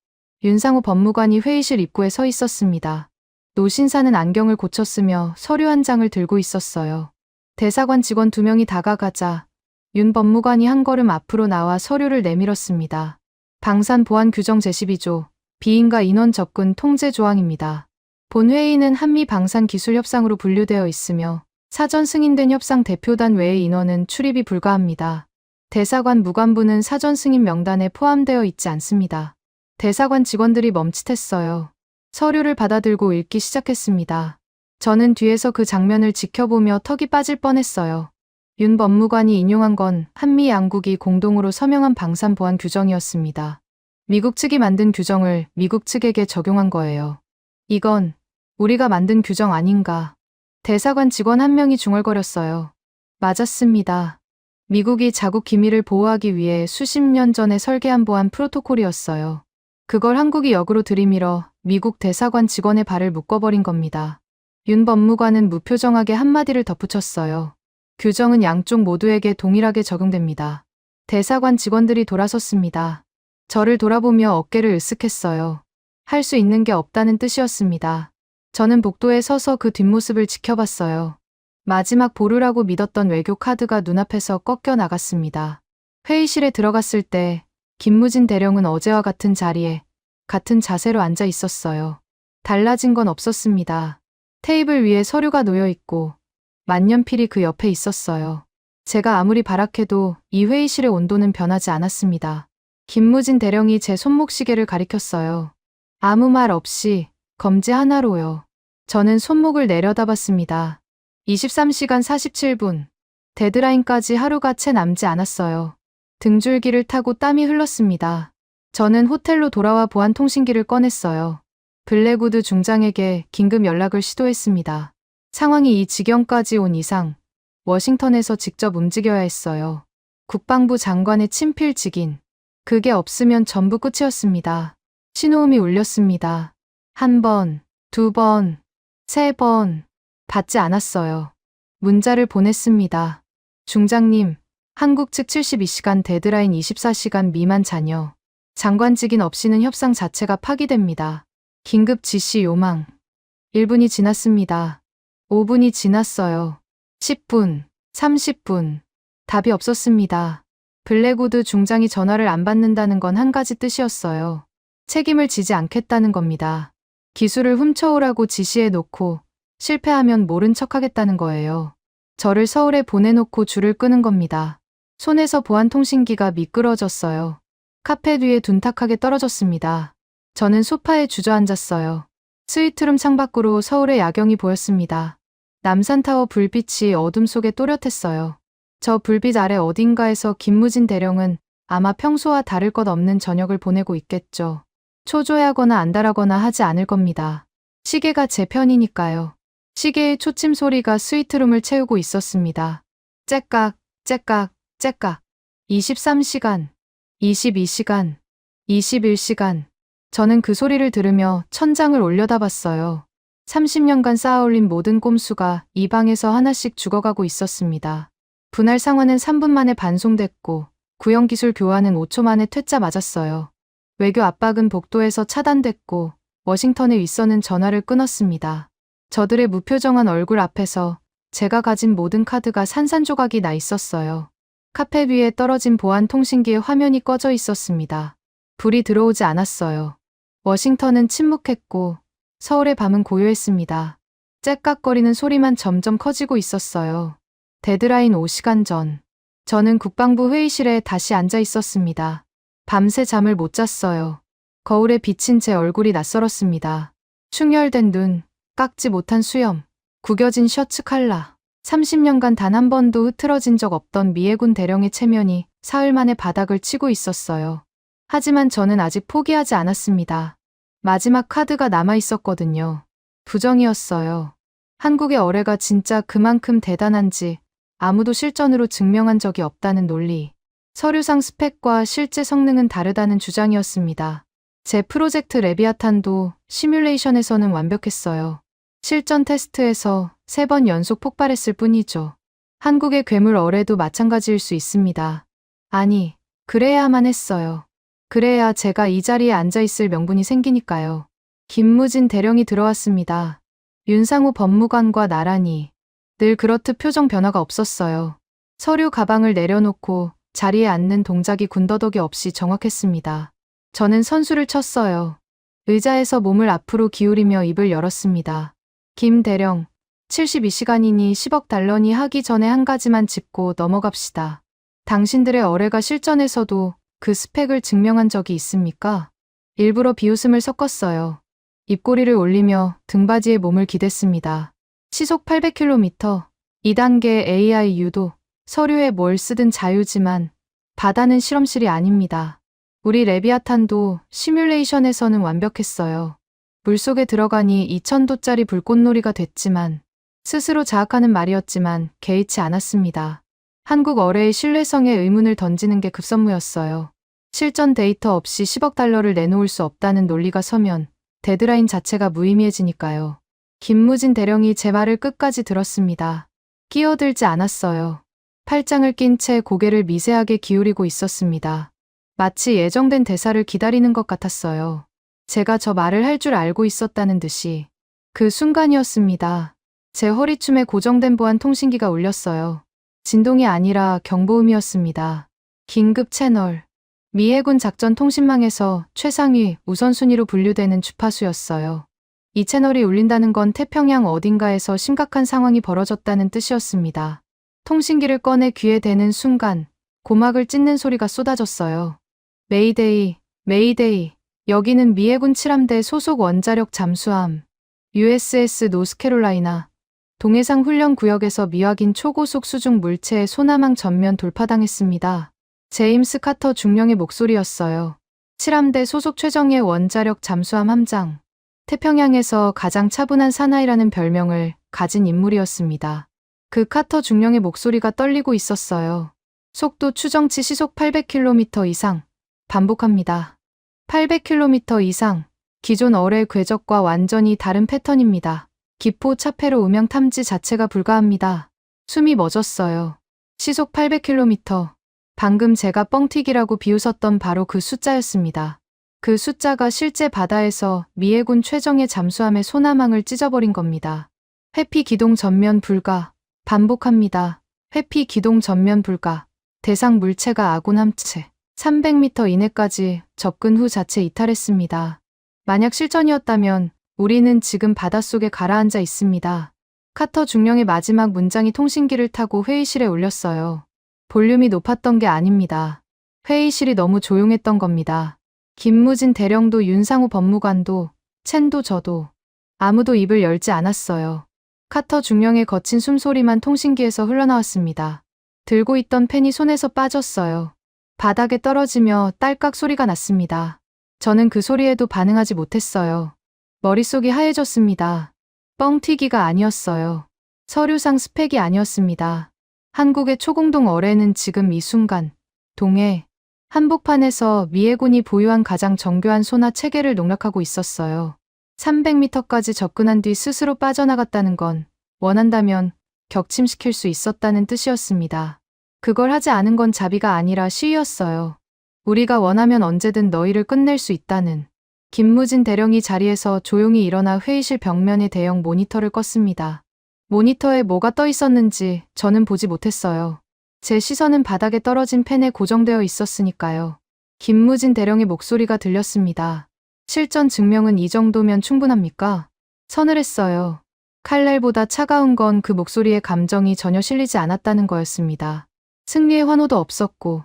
윤상호 법무관이 회의실 입구에 서 있었습니다. 노신사는 안경을 고쳤으며 서류 한 장을 들고 있었어요. 대사관 직원 2명이 다가가자 윤 법무관이 한 걸음 앞으로 나와 서류를 내밀었습니다. 방산 보안 규정 제12조, 비인가 인원 접근 통제 조항입니다. 본 회의는 한미 방산 기술 협상으로 분류되어 있으며 사전 승인된 협상 대표단 외의 인원은 출입이 불가합니다. 대사관 무관부는 사전 승인 명단에 포함되어 있지 않습니다. 대사관 직원들이 멈칫했어요. 서류를 받아들고 읽기 시작했습니다. 저는 뒤에서 그 장면을 지켜보며 턱이 빠질 뻔했어요. 윤 법무관이 인용한 건 한미 양국이 공동으로 서명한 방산 보안 규정이었습니다. 미국 측이 만든 규정을 미국 측에게 적용한 거예요. 이건 우리가 만든 규정 아닌가. 대사관 직원 한 명이 중얼거렸어요. 맞았습니다. 미국이 자국 기밀을 보호하기 위해 수십 년 전에 설계한 보안 프로토콜이었어요. 그걸 한국이 역으로 들이밀어 미국 대사관 직원의 발을 묶어버린 겁니다. 윤 법무관은 무표정하게 한마디를 덧붙였어요. 규정은 양쪽 모두에게 동일하게 적용됩니다. 대사관 직원들이 돌아섰습니다. 저를 돌아보며 어깨를 으쓱했어요. 할 수 있는 게 없다는 뜻이었습니다. 저는 복도에 서서 그 뒷모습을 지켜봤어요. 마지막 보루라고 믿었던 외교 카드가 눈앞에서 꺾여 나갔습니다. 회의실에 들어갔을 때 김무진 대령은 어제와 같은 자리에 같은 자세로 앉아 있었어요. 달라진 건 없었습니다. 테이블 위에 서류가 놓여 있고 만년필이 그 옆에 있었어요. 제가 아무리 발악해도 이 회의실의 온도는 변하지 않았습니다. 김무진 대령이 제 손목시계를 가리켰어요. 아무 말 없이 검지 하나로요. 저는 손목을 내려다봤습니다. 23시간 47분. 데드라인까지 하루가 채 남지 않았어요. 등줄기를 타고 땀이 흘렀습니다. 저는 호텔로 돌아와 보안 통신기를 꺼냈어요. 블랙우드 중장에게 긴급 연락을 시도했습니다. 상황이 이 지경까지 온 이상 워싱턴에서 직접 움직여야 했어요. 국방부 장관의 친필 직인. 그게 없으면 전부 끝이었습니다. 신호음이 울렸습니다. 1번, 2번, 3번. 받지 않았어요. 문자를 보냈습니다. 중장님, 한국 측 72시간 데드라인 24시간 미만 잔여. 장관직인 없이는 협상 자체가 파기됩니다. 긴급 지시 요망. 1분이 지났습니다. 5분이 지났어요. 10분, 30분. 답이 없었습니다. 블랙우드 중장이 전화를 안 받는다는 건 한 가지 뜻이었어요. 책임을 지지 않겠다는 겁니다. 기술을 훔쳐오라고 지시해 놓고 실패하면 모른 척하겠다는 거예요. 저를 서울에 보내놓고 줄을 끄는 겁니다. 손에서 보안통신기가 미끄러졌어요. 카페 뒤에 둔탁하게 떨어졌습니다. 저는 소파에 주저앉았어요. 스위트룸 창밖으로 서울의 야경이 보였습니다. 남산타워 불빛이 어둠 속에 또렷했어요. 저 불빛 아래 어딘가에서 김무진 대령은 아마 평소와 다를 것 없는 저녁을 보내고 있겠죠. 초조해하거나 안달하거나 하지 않을 겁니다. 시계가 제 편이니까요. 시계의 초침 소리가 스위트룸을 채우고 있었습니다. 째깍, 째깍, 째깍. 23시간, 22시간, 21시간. 저는 그 소리를 들으며 천장을 올려다봤어요. 30년간 쌓아올린 모든 꼼수가 이 방에서 하나씩 죽어가고 있었습니다. 분할 상환은 3분 만에 반송됐고 구형기술 교환은 5초 만에 퇴짜 맞았어요. 외교 압박은 복도에서 차단됐고 워싱턴의 윗선은 전화를 끊었습니다. 저들의 무표정한 얼굴 앞에서 제가 가진 모든 카드가 산산조각이 나 있었어요. 카펫 위에 떨어진 보안 통신기의 화면이 꺼져 있었습니다. 불이 들어오지 않았어요. 워싱턴은 침묵했고 서울의 밤은 고요했습니다. 째깍거리는 소리만 점점 커지고 있었어요. 데드라인 5시간 전. 저는 국방부 회의실에 다시 앉아 있었습니다. 밤새 잠을 못 잤어요. 거울에 비친 제 얼굴이 낯설었습니다. 충혈된 눈, 깎지 못한 수염, 구겨진 셔츠 칼라. 30년간 단 한 번도 흐트러진 적 없던 미해군 대령의 체면이 사흘 만에 바닥을 치고 있었어요. 하지만 저는 아직 포기하지 않았습니다. 마지막 카드가 남아 있었거든요. 부정이었어요. 한국의 어뢰가 진짜 그만큼 대단한지 아무도 실전으로 증명한 적이 없다는 논리. 서류상 스펙과 실제 성능은 다르다는 주장이었습니다. 제 프로젝트 레비아탄도 시뮬레이션에서는 완벽했어요. 실전 테스트에서 3번 연속 폭발했을 뿐이죠. 한국의 괴물 어뢰도 마찬가지일 수 있습니다. 아니, 그래야만 했어요. 그래야 제가 이 자리에 앉아있을 명분이 생기니까요. 김무진 대령이 들어왔습니다. 윤상호 법무관과 나란히. 늘 그렇듯 표정 변화가 없었어요. 서류 가방을 내려놓고 자리에 앉는 동작이 군더더기 없이 정확했습니다. 저는 선수를 쳤어요. 의자에서 몸을 앞으로 기울이며 입을 열었습니다. 김 대령, 72시간이니 10억 달러니 하기 전에 한 가지만 짚고 넘어갑시다. 당신들의 어뢰가 실전에서도 그 스펙을 증명한 적이 있습니까? 일부러 비웃음을 섞었어요. 입꼬리를 올리며 등받이에 몸을 기댔습니다. 시속 800km, 2단계 AI 유도, 서류에 뭘 쓰든 자유지만 바다는 실험실이 아닙니다. 우리 레비아탄도 시뮬레이션에서는 완벽했어요. 물속에 들어가니 2000도짜리 불꽃놀이가 됐지만 스스로 자학하는 말이었지만 개의치 않았습니다. 한국 어뢰의 신뢰성에 의문을 던지는 게 급선무였어요. 실전 데이터 없이 10억 달러를 내놓을 수 없다는 논리가 서면 데드라인 자체가 무의미해지니까요. 김무진 대령이 제 말을 끝까지 들었습니다. 끼어들지 않았어요. 팔짱을 낀 채 고개를 미세하게 기울이고 있었습니다. 마치 예정된 대사를 기다리는 것 같았어요. 제가 저 말을 할 줄 알고 있었다는 듯이. 그 순간이었습니다. 제 허리춤에 고정된 보안 통신기가 울렸어요. 진동이 아니라 경보음이었습니다. 긴급 채널. 미해군 작전 통신망에서 최상위 우선순위로 분류되는 주파수였어요. 이 채널이 울린다는 건 태평양 어딘가에서 심각한 상황이 벌어졌다는 뜻이었습니다. 통신기를 꺼내 귀에 대는 순간 고막을 찢는 소리가 쏟아졌어요. 메이데이, 메이데이. 여기는 미해군 7함대 소속 원자력 잠수함 USS 노스캐롤라이나. 동해상 훈련 구역에서 미확인 초고속 수중 물체의 소나망 전면 돌파당했습니다. 제임스 카터 중령의 목소리였어요. 7함대 소속 최정예 원자력 잠수함 함장. 태평양에서 가장 차분한 사나이라는 별명을 가진 인물이었습니다. 그 카터 중령의 목소리가 떨리고 있었어요. 속도 추정치 시속 800km 이상. 반복합니다. 800km 이상. 기존 어뢰 궤적과 완전히 다른 패턴입니다. 기포 차폐로 음향 탐지 자체가 불가합니다. 숨이 멎었어요. 시속 800km. 방금 제가 뻥튀기라고 비웃었던 바로 그 숫자였습니다. 그 숫자가 실제 바다에서 미해군 최정예 잠수함의 소나망을 찢어버린 겁니다. 회피 기동 전면 불가. 반복합니다. 회피 기동 전면 불가. 대상 물체가 아군 함체. 300m 이내까지 접근 후 자체 이탈했습니다. 만약 실전이었다면 우리는 지금 바닷속에 가라앉아 있습니다. 카터 중령의 마지막 문장이 통신기를 타고 회의실에 울렸어요. 볼륨이 높았던 게 아닙니다. 회의실이 너무 조용했던 겁니다. 김무진 대령도 윤상호 법무관도 첸도 저도 아무도 입을 열지 않았어요. 카터 중령의 거친 숨소리만 통신기에서 흘러나왔습니다. 들고 있던 펜이 손에서 빠졌어요. 바닥에 떨어지며 딸깍 소리가 났습니다. 저는 그 소리에도 반응하지 못했어요. 머릿속이 하얘졌습니다. 뻥튀기가 아니었어요. 서류상 스펙이 아니었습니다. 한국의 초공동 어뢰는 지금 이 순간 동해 한복판에서 미해군이 보유한 가장 정교한 소나 체계를 농락하고 있었어요. 300m까지 접근한 뒤 스스로 빠져나갔다는 건 원한다면 격침시킬 수 있었다는 뜻이었습니다. 그걸 하지 않은 건 자비가 아니라 시위였어요. 우리가 원하면 언제든 너희를 끝낼 수 있다는. 김무진 대령이 자리에서 조용히 일어나 회의실 벽면에 대형 모니터를 껐습니다. 모니터에 뭐가 떠 있었는지 저는 보지 못했어요. 제 시선은 바닥에 떨어진 펜에 고정되어 있었으니까요. 김무진 대령의 목소리가 들렸습니다. 실전 증명은 이 정도면 충분합니까? 서늘했어요. 칼날보다 차가운 건 그 목소리에 감정이 전혀 실리지 않았다는 거였습니다. 승리의 환호도 없었고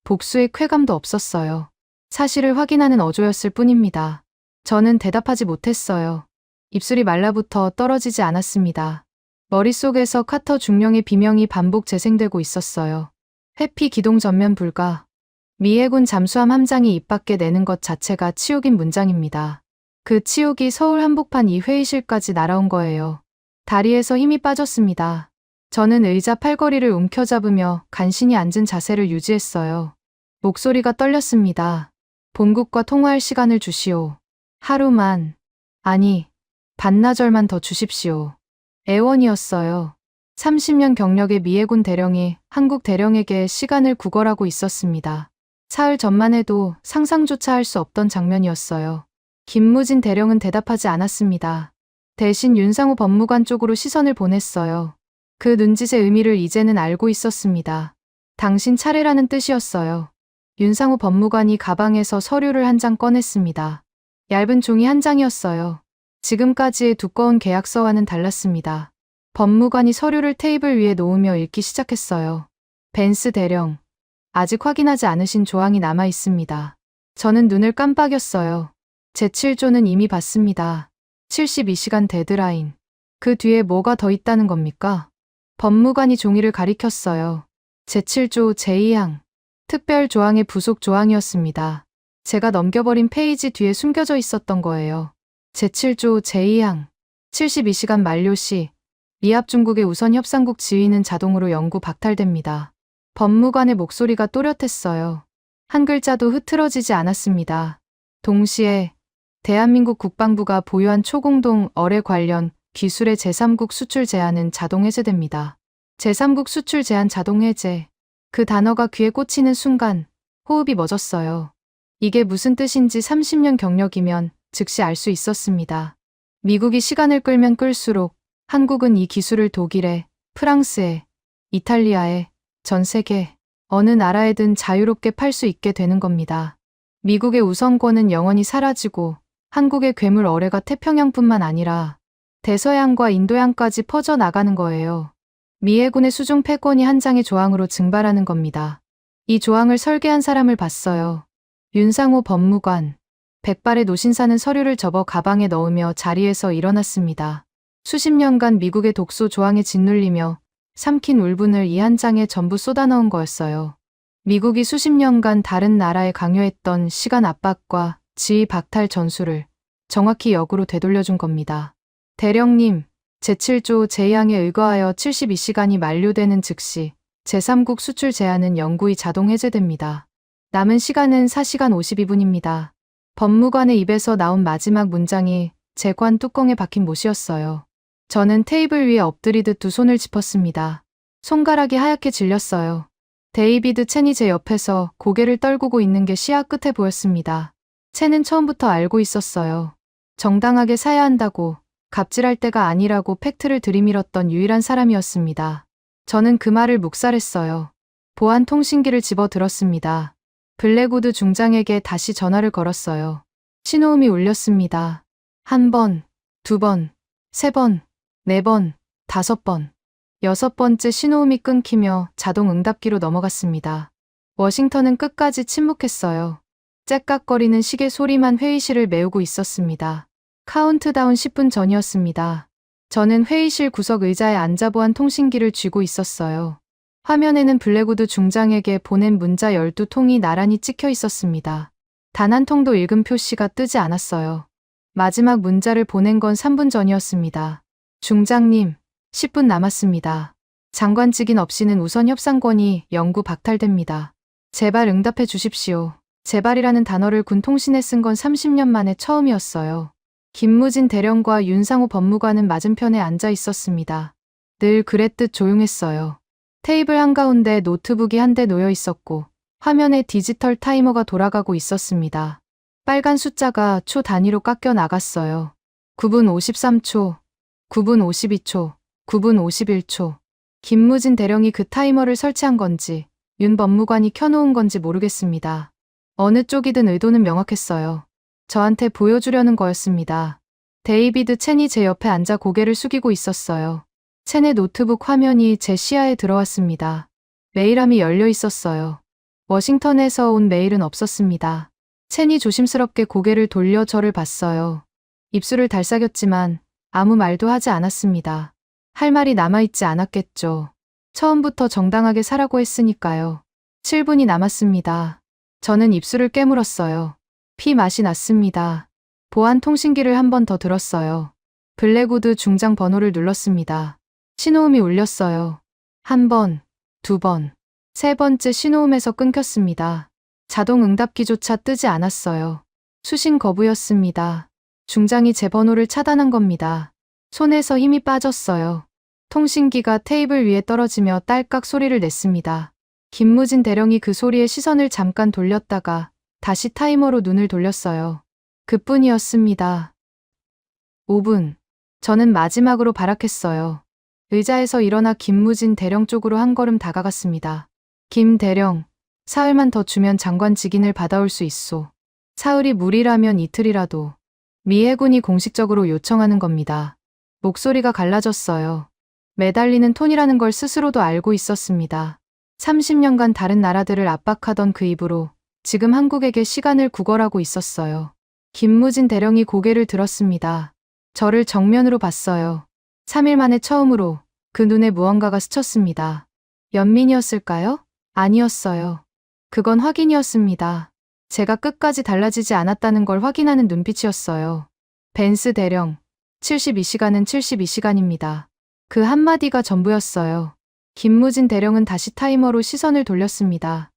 복수의 쾌감도 없었어요. 사실을 확인하는 어조였을 뿐입니다. 저는 대답하지 못했어요. 입술이 말라붙어 떨어지지 않았습니다. 머릿속에서 카터 중령의 비명이 반복 재생되고 있었어요. 회피 기동 전면 불가. 미해군 잠수함 함장이 입 밖에 내는 것 자체가 치욕인 문장입니다. 그 치욕이 서울 한복판 이 회의실까지 날아온 거예요. 다리에서 힘이 빠졌습니다. 저는 의자 팔걸이를 움켜잡으며 간신히 앉은 자세를 유지했어요. 목소리가 떨렸습니다. 본국과 통화할 시간을 주시오. 하루만, 아니, 반나절만 더 주십시오. 애원이었어요. 30년 경력의 미해군 대령이 한국 대령에게 시간을 구걸하고 있었습니다. 사흘 전만 해도 상상조차 할 수 없던 장면이었어요. 김무진 대령은 대답하지 않았습니다. 대신 윤상호 법무관 쪽으로 시선을 보냈어요. 그 눈짓의 의미를 이제는 알고 있었습니다. 당신 차례라는 뜻이었어요. 윤상호 법무관이 가방에서 서류를 한 장 꺼냈습니다. 얇은 종이 한 장이었어요. 지금까지의 두꺼운 계약서와는 달랐습니다. 법무관이 서류를 테이블 위에 놓으며 읽기 시작했어요. 벤스 대령, 아직 확인하지 않으신 조항이 남아 있습니다. 저는 눈을 깜빡였어요. 제 7조는 이미 봤습니다. 72시간 데드라인. 그 뒤에 뭐가 더 있다는 겁니까? 법무관이 종이를 가리켰어요. 제 7조 제2항. 특별 조항의 부속 조항이었습니다. 제가 넘겨버린 페이지 뒤에 숨겨져 있었던 거예요. 제 7조 제2항. 72시간 만료 시 미합 중국의 우선 협상국 지위는 자동으로 영구 박탈됩니다. 법무관의 목소리가 또렷했어요. 한 글자도 흐트러지지 않았습니다. 동시에 대한민국 국방부가 보유한 초공동 어뢰 관련 기술의 제3국 수출 제한은 자동 해제됩니다. 제3국 수출 제한 자동 해제. 그 단어가 귀에 꽂히는 순간 호흡이 멎었어요. 이게 무슨 뜻인지 30년 경력이면 즉시 알 수 있었습니다. 미국이 시간을 끌면 끌수록 한국은 이 기술을 독일에, 프랑스에, 이탈리아에, 전 세계 어느 나라에든 자유롭게 팔 수 있게 되는 겁니다. 미국의 우선권은 영원히 사라지고 한국의 괴물 어뢰가 태평양뿐만 아니라 대서양과 인도양까지 퍼져나가는 거예요. 미해군의 수중 패권이 한 장의 조항으로 증발하는 겁니다. 이 조항을 설계한 사람을 봤어요. 윤상호 법무관. 백발의 노신사는 서류를 접어 가방에 넣으며 자리에서 일어났습니다. 수십 년간 미국의 독소 조항에 짓눌리며 삼킨 울분을 이 한 장에 전부 쏟아넣은 거였어요. 미국이 수십 년간 다른 나라에 강요했던 시간 압박과 지위 박탈 전술을 정확히 역으로 되돌려준 겁니다. 대령님, 제7조 제2항에 의거하여 72시간이 만료되는 즉시 제3국 수출 제한은 영구히 자동 해제됩니다. 남은 시간은 4시간 52분입니다. 법무관의 입에서 나온 마지막 문장이 제 관 뚜껑에 박힌 못이었어요. 저는 테이블 위에 엎드리듯 두 손을 짚었습니다. 손가락이 하얗게 질렸어요. 데이비드 첸이 제 옆에서 고개를 떨구고 있는 게 시야 끝에 보였습니다. 첸은 처음부터 알고 있었어요. 정당하게 사야 한다고, 갑질할 때가 아니라고 팩트를 들이밀었던 유일한 사람이었습니다. 저는 그 말을 묵살했어요. 보안 통신기를 집어들었습니다. 블랙우드 중장에게 다시 전화를 걸었어요. 신호음이 울렸습니다. 1번, 2번, 3번, 4번, 5번. 6번째 신호음이 끊기며 자동 응답기로 넘어갔습니다. 워싱턴은 끝까지 침묵했어요. 째깍거리는 시계 소리만 회의실을 메우고 있었습니다. 카운트다운 10분 전이었습니다. 저는 회의실 구석 의자에 앉아 보안 통신기를 쥐고 있었어요. 화면에는 블랙우드 중장에게 보낸 문자 12통이 나란히 찍혀 있었습니다. 단 한 통도 읽은 표시가 뜨지 않았어요. 마지막 문자를 보낸 건 3분 전이었습니다. 중장님, 10분 남았습니다. 장관 직인 없이는 우선 협상권이 영구 박탈됩니다. 제발 응답해 주십시오. 제발이라는 단어를 군 통신에 쓴 건 30년 만에 처음이었어요. 김무진 대령과 윤상호 법무관은 맞은편에 앉아 있었습니다. 늘 그랬듯 조용했어요. 테이블 한가운데 노트북이 한 대 놓여 있었고 화면에 디지털 타이머가 돌아가고 있었습니다. 빨간 숫자가 초 단위로 깎여 나갔어요. 9분 53초, 9분 52초, 9분 51초. 김무진 대령이 그 타이머를 설치한 건지 윤 법무관이 켜놓은 건지 모르겠습니다. 어느 쪽이든 의도는 명확했어요. 저한테 보여주려는 거였습니다. 데이비드 첸이 제 옆에 앉아 고개를 숙이고 있었어요. 첸의 노트북 화면이 제 시야에 들어왔습니다. 메일함이 열려 있었어요. 워싱턴에서 온 메일은 없었습니다. 첸이 조심스럽게 고개를 돌려 저를 봤어요. 입술을 달싹였지만 아무 말도 하지 않았습니다. 할 말이 남아있지 않았겠죠. 처음부터 정당하게 사라고 했으니까요. 7분이 남았습니다. 저는 입술을 깨물었어요. 피 맛이 났습니다. 보안 통신기를 한 번 더 들었어요. 블랙우드 중장 번호를 눌렀습니다. 신호음이 울렸어요. 한 번, 두 번, 세 번째 신호음에서 끊겼습니다. 자동 응답기조차 뜨지 않았어요. 수신 거부였습니다. 중장이 제 번호를 차단한 겁니다. 손에서 힘이 빠졌어요. 통신기가 테이블 위에 떨어지며 딸깍 소리를 냈습니다. 김무진 대령이 그 소리에 시선을 잠깐 돌렸다가 다시 타이머로 눈을 돌렸어요. 그뿐이었습니다. 5분. 저는 마지막으로 발악했어요. 의자에서 일어나 김무진 대령 쪽으로 한 걸음 다가갔습니다. 김 대령, 사흘만 더 주면 장관 직인을 받아올 수 있소. 사흘이 무리라면 이틀이라도. 미 해군이 공식적으로 요청하는 겁니다. 목소리가 갈라졌어요. 매달리는 톤이라는 걸 스스로도 알고 있었습니다. 30년간 다른 나라들을 압박하던 그 입으로 지금 한국에게 시간을 구걸하고 있었어요. 김무진 대령이 고개를 들었습니다. 저를 정면으로 봤어요. 3일 만에 처음으로 그 눈에 무언가가 스쳤습니다. 연민이었을까요? 아니었어요. 그건 확인이었습니다. 제가 끝까지 달라지지 않았다는 걸 확인하는 눈빛이었어요. 벤스 대령, 72시간은 72시간입니다. 그 한마디가 전부였어요. 김무진 대령은 다시 타이머로 시선을 돌렸습니다.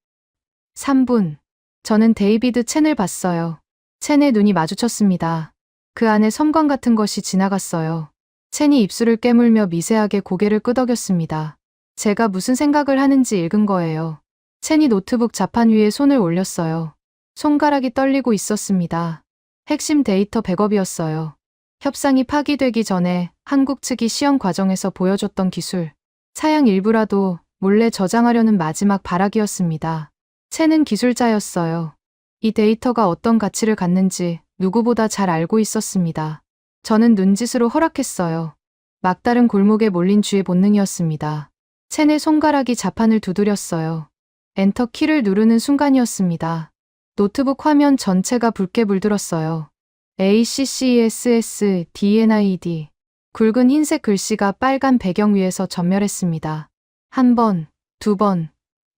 3분. 저는 데이비드 첸을 봤어요. 첸의 눈이 마주쳤습니다. 그 안에 섬광 같은 것이 지나갔어요. 첸이 입술을 깨물며 미세하게 고개를 끄덕였습니다. 제가 무슨 생각을 하는지 읽은 거예요. 첸이 노트북 자판 위에 손을 올렸어요. 손가락이 떨리고 있었습니다. 핵심 데이터 백업이었어요. 협상이 파기되기 전에 한국 측이 시험 과정에서 보여줬던 기술. 사양 일부라도 몰래 저장하려는 마지막 발악이었습니다. 첸은 기술자였어요. 이 데이터가 어떤 가치를 갖는지 누구보다 잘 알고 있었습니다. 저는 눈짓으로 허락했어요. 막다른 골목에 몰린 쥐의 본능이었습니다. 첸의 손가락이 자판을 두드렸어요. 엔터 키를 누르는 순간이었습니다. 노트북 화면 전체가 붉게 물들었어요. ACCESS DNID. 굵은 흰색 글씨가 빨간 배경 위에서 전멸했습니다. 한 번, 두 번,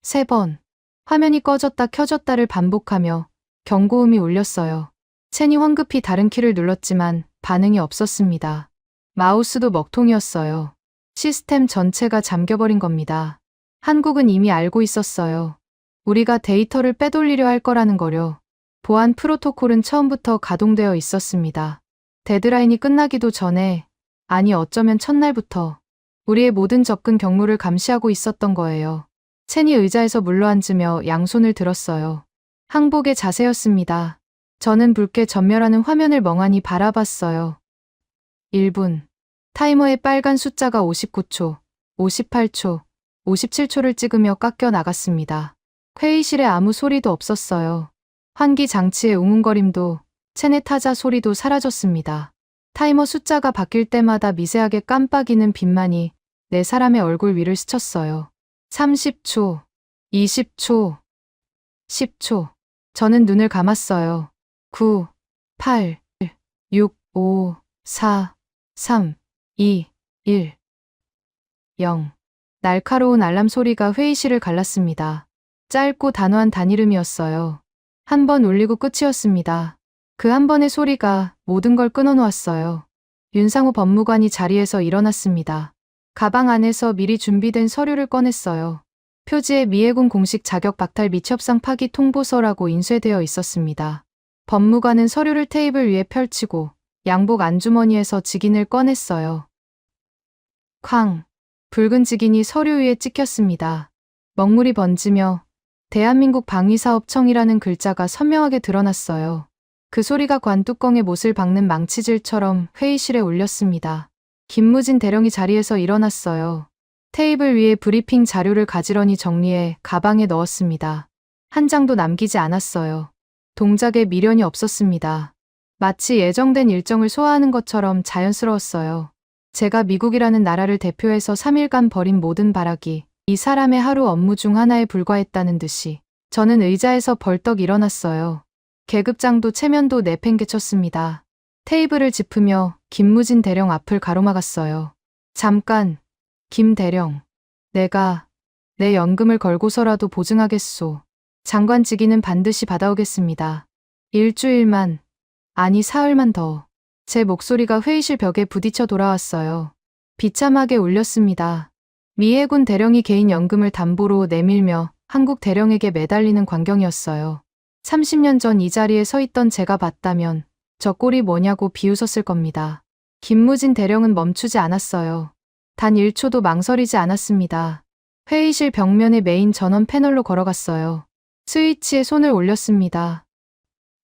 세 번. 화면이 꺼졌다 켜졌다를 반복하며 경고음이 울렸어요. 첸이 황급히 다른 키를 눌렀지만 반응이 없었습니다. 마우스도 먹통이었어요. 시스템 전체가 잠겨버린 겁니다. 한국은 이미 알고 있었어요. 우리가 데이터를 빼돌리려 할 거라는 거려. 보안 프로토콜은 처음부터 가동되어 있었습니다. 데드라인이 끝나기도 전에, 아니 어쩌면 첫날부터 우리의 모든 접근 경로를 감시하고 있었던 거예요. 첸이 의자에서 물러앉으며 양손을 들었어요. 항복의 자세였습니다. 저는 붉게 전멸하는 화면을 멍하니 바라봤어요. 1분. 타이머의 빨간 숫자가 59초, 58초, 57초를 찍으며 깎여 나갔습니다. 회의실에 아무 소리도 없었어요. 환기 장치의 웅웅거림도, 첸의 타자 소리도 사라졌습니다. 타이머 숫자가 바뀔 때마다 미세하게 깜빡이는 빛만이 네 사람의 얼굴 위를 스쳤어요. 30초, 20초, 10초. 저는 눈을 감았어요. 9, 8, 6, 5, 4, 3, 2, 1, 0. 날카로운 알람 소리가 회의실을 갈랐습니다. 짧고 단호한 단이름이었어요. 한 번 울리고 끝이었습니다. 그 한 번의 소리가 모든 걸 끊어놓았어요. 윤상호 법무관이 자리에서 일어났습니다. 가방 안에서 미리 준비된 서류를 꺼냈어요. 표지에 미해군 공식 자격 박탈 및 협상 파기 통보서라고 인쇄되어 있었습니다. 법무관은 서류를 테이블 위에 펼치고 양복 안주머니에서 직인을 꺼냈어요. 쾅! 붉은 직인이 서류 위에 찍혔습니다. 먹물이 번지며 대한민국 방위사업청이라는 글자가 선명하게 드러났어요. 그 소리가 관뚜껑에 못을 박는 망치질처럼 회의실에 울렸습니다. 김무진 대령이 자리에서 일어났어요. 테이블 위에 브리핑 자료를 가지런히 정리해 가방에 넣었습니다. 한 장도 남기지 않았어요. 동작에 미련이 없었습니다. 마치 예정된 일정을 소화하는 것처럼 자연스러웠어요. 제가 미국이라는 나라를 대표해서 3일간 벌인 모든 발악이 이 사람의 하루 업무 중 하나에 불과했다는 듯이 저는 의자에서 벌떡 일어났어요. 계급장도 체면도 내팽개쳤습니다. 테이블을 짚으며 김무진 대령 앞을 가로막았어요. 잠깐, 김 대령. 내가 내 연금을 걸고서라도 보증하겠소. 장관 직위는 반드시 받아오겠습니다. 일주일만, 아니 사흘만 더. 제 목소리가 회의실 벽에 부딪혀 돌아왔어요. 비참하게 울렸습니다. 미해군 대령이 개인 연금을 담보로 내밀며 한국 대령에게 매달리는 광경이었어요. 30년 전 이 자리에 서 있던 제가 봤다면 저 꼴이 뭐냐고 비웃었을 겁니다. 김무진 대령은 멈추지 않았어요. 단 1초도 망설이지 않았습니다. 회의실 벽면에 메인 전원 패널로 걸어갔어요. 스위치에 손을 올렸습니다.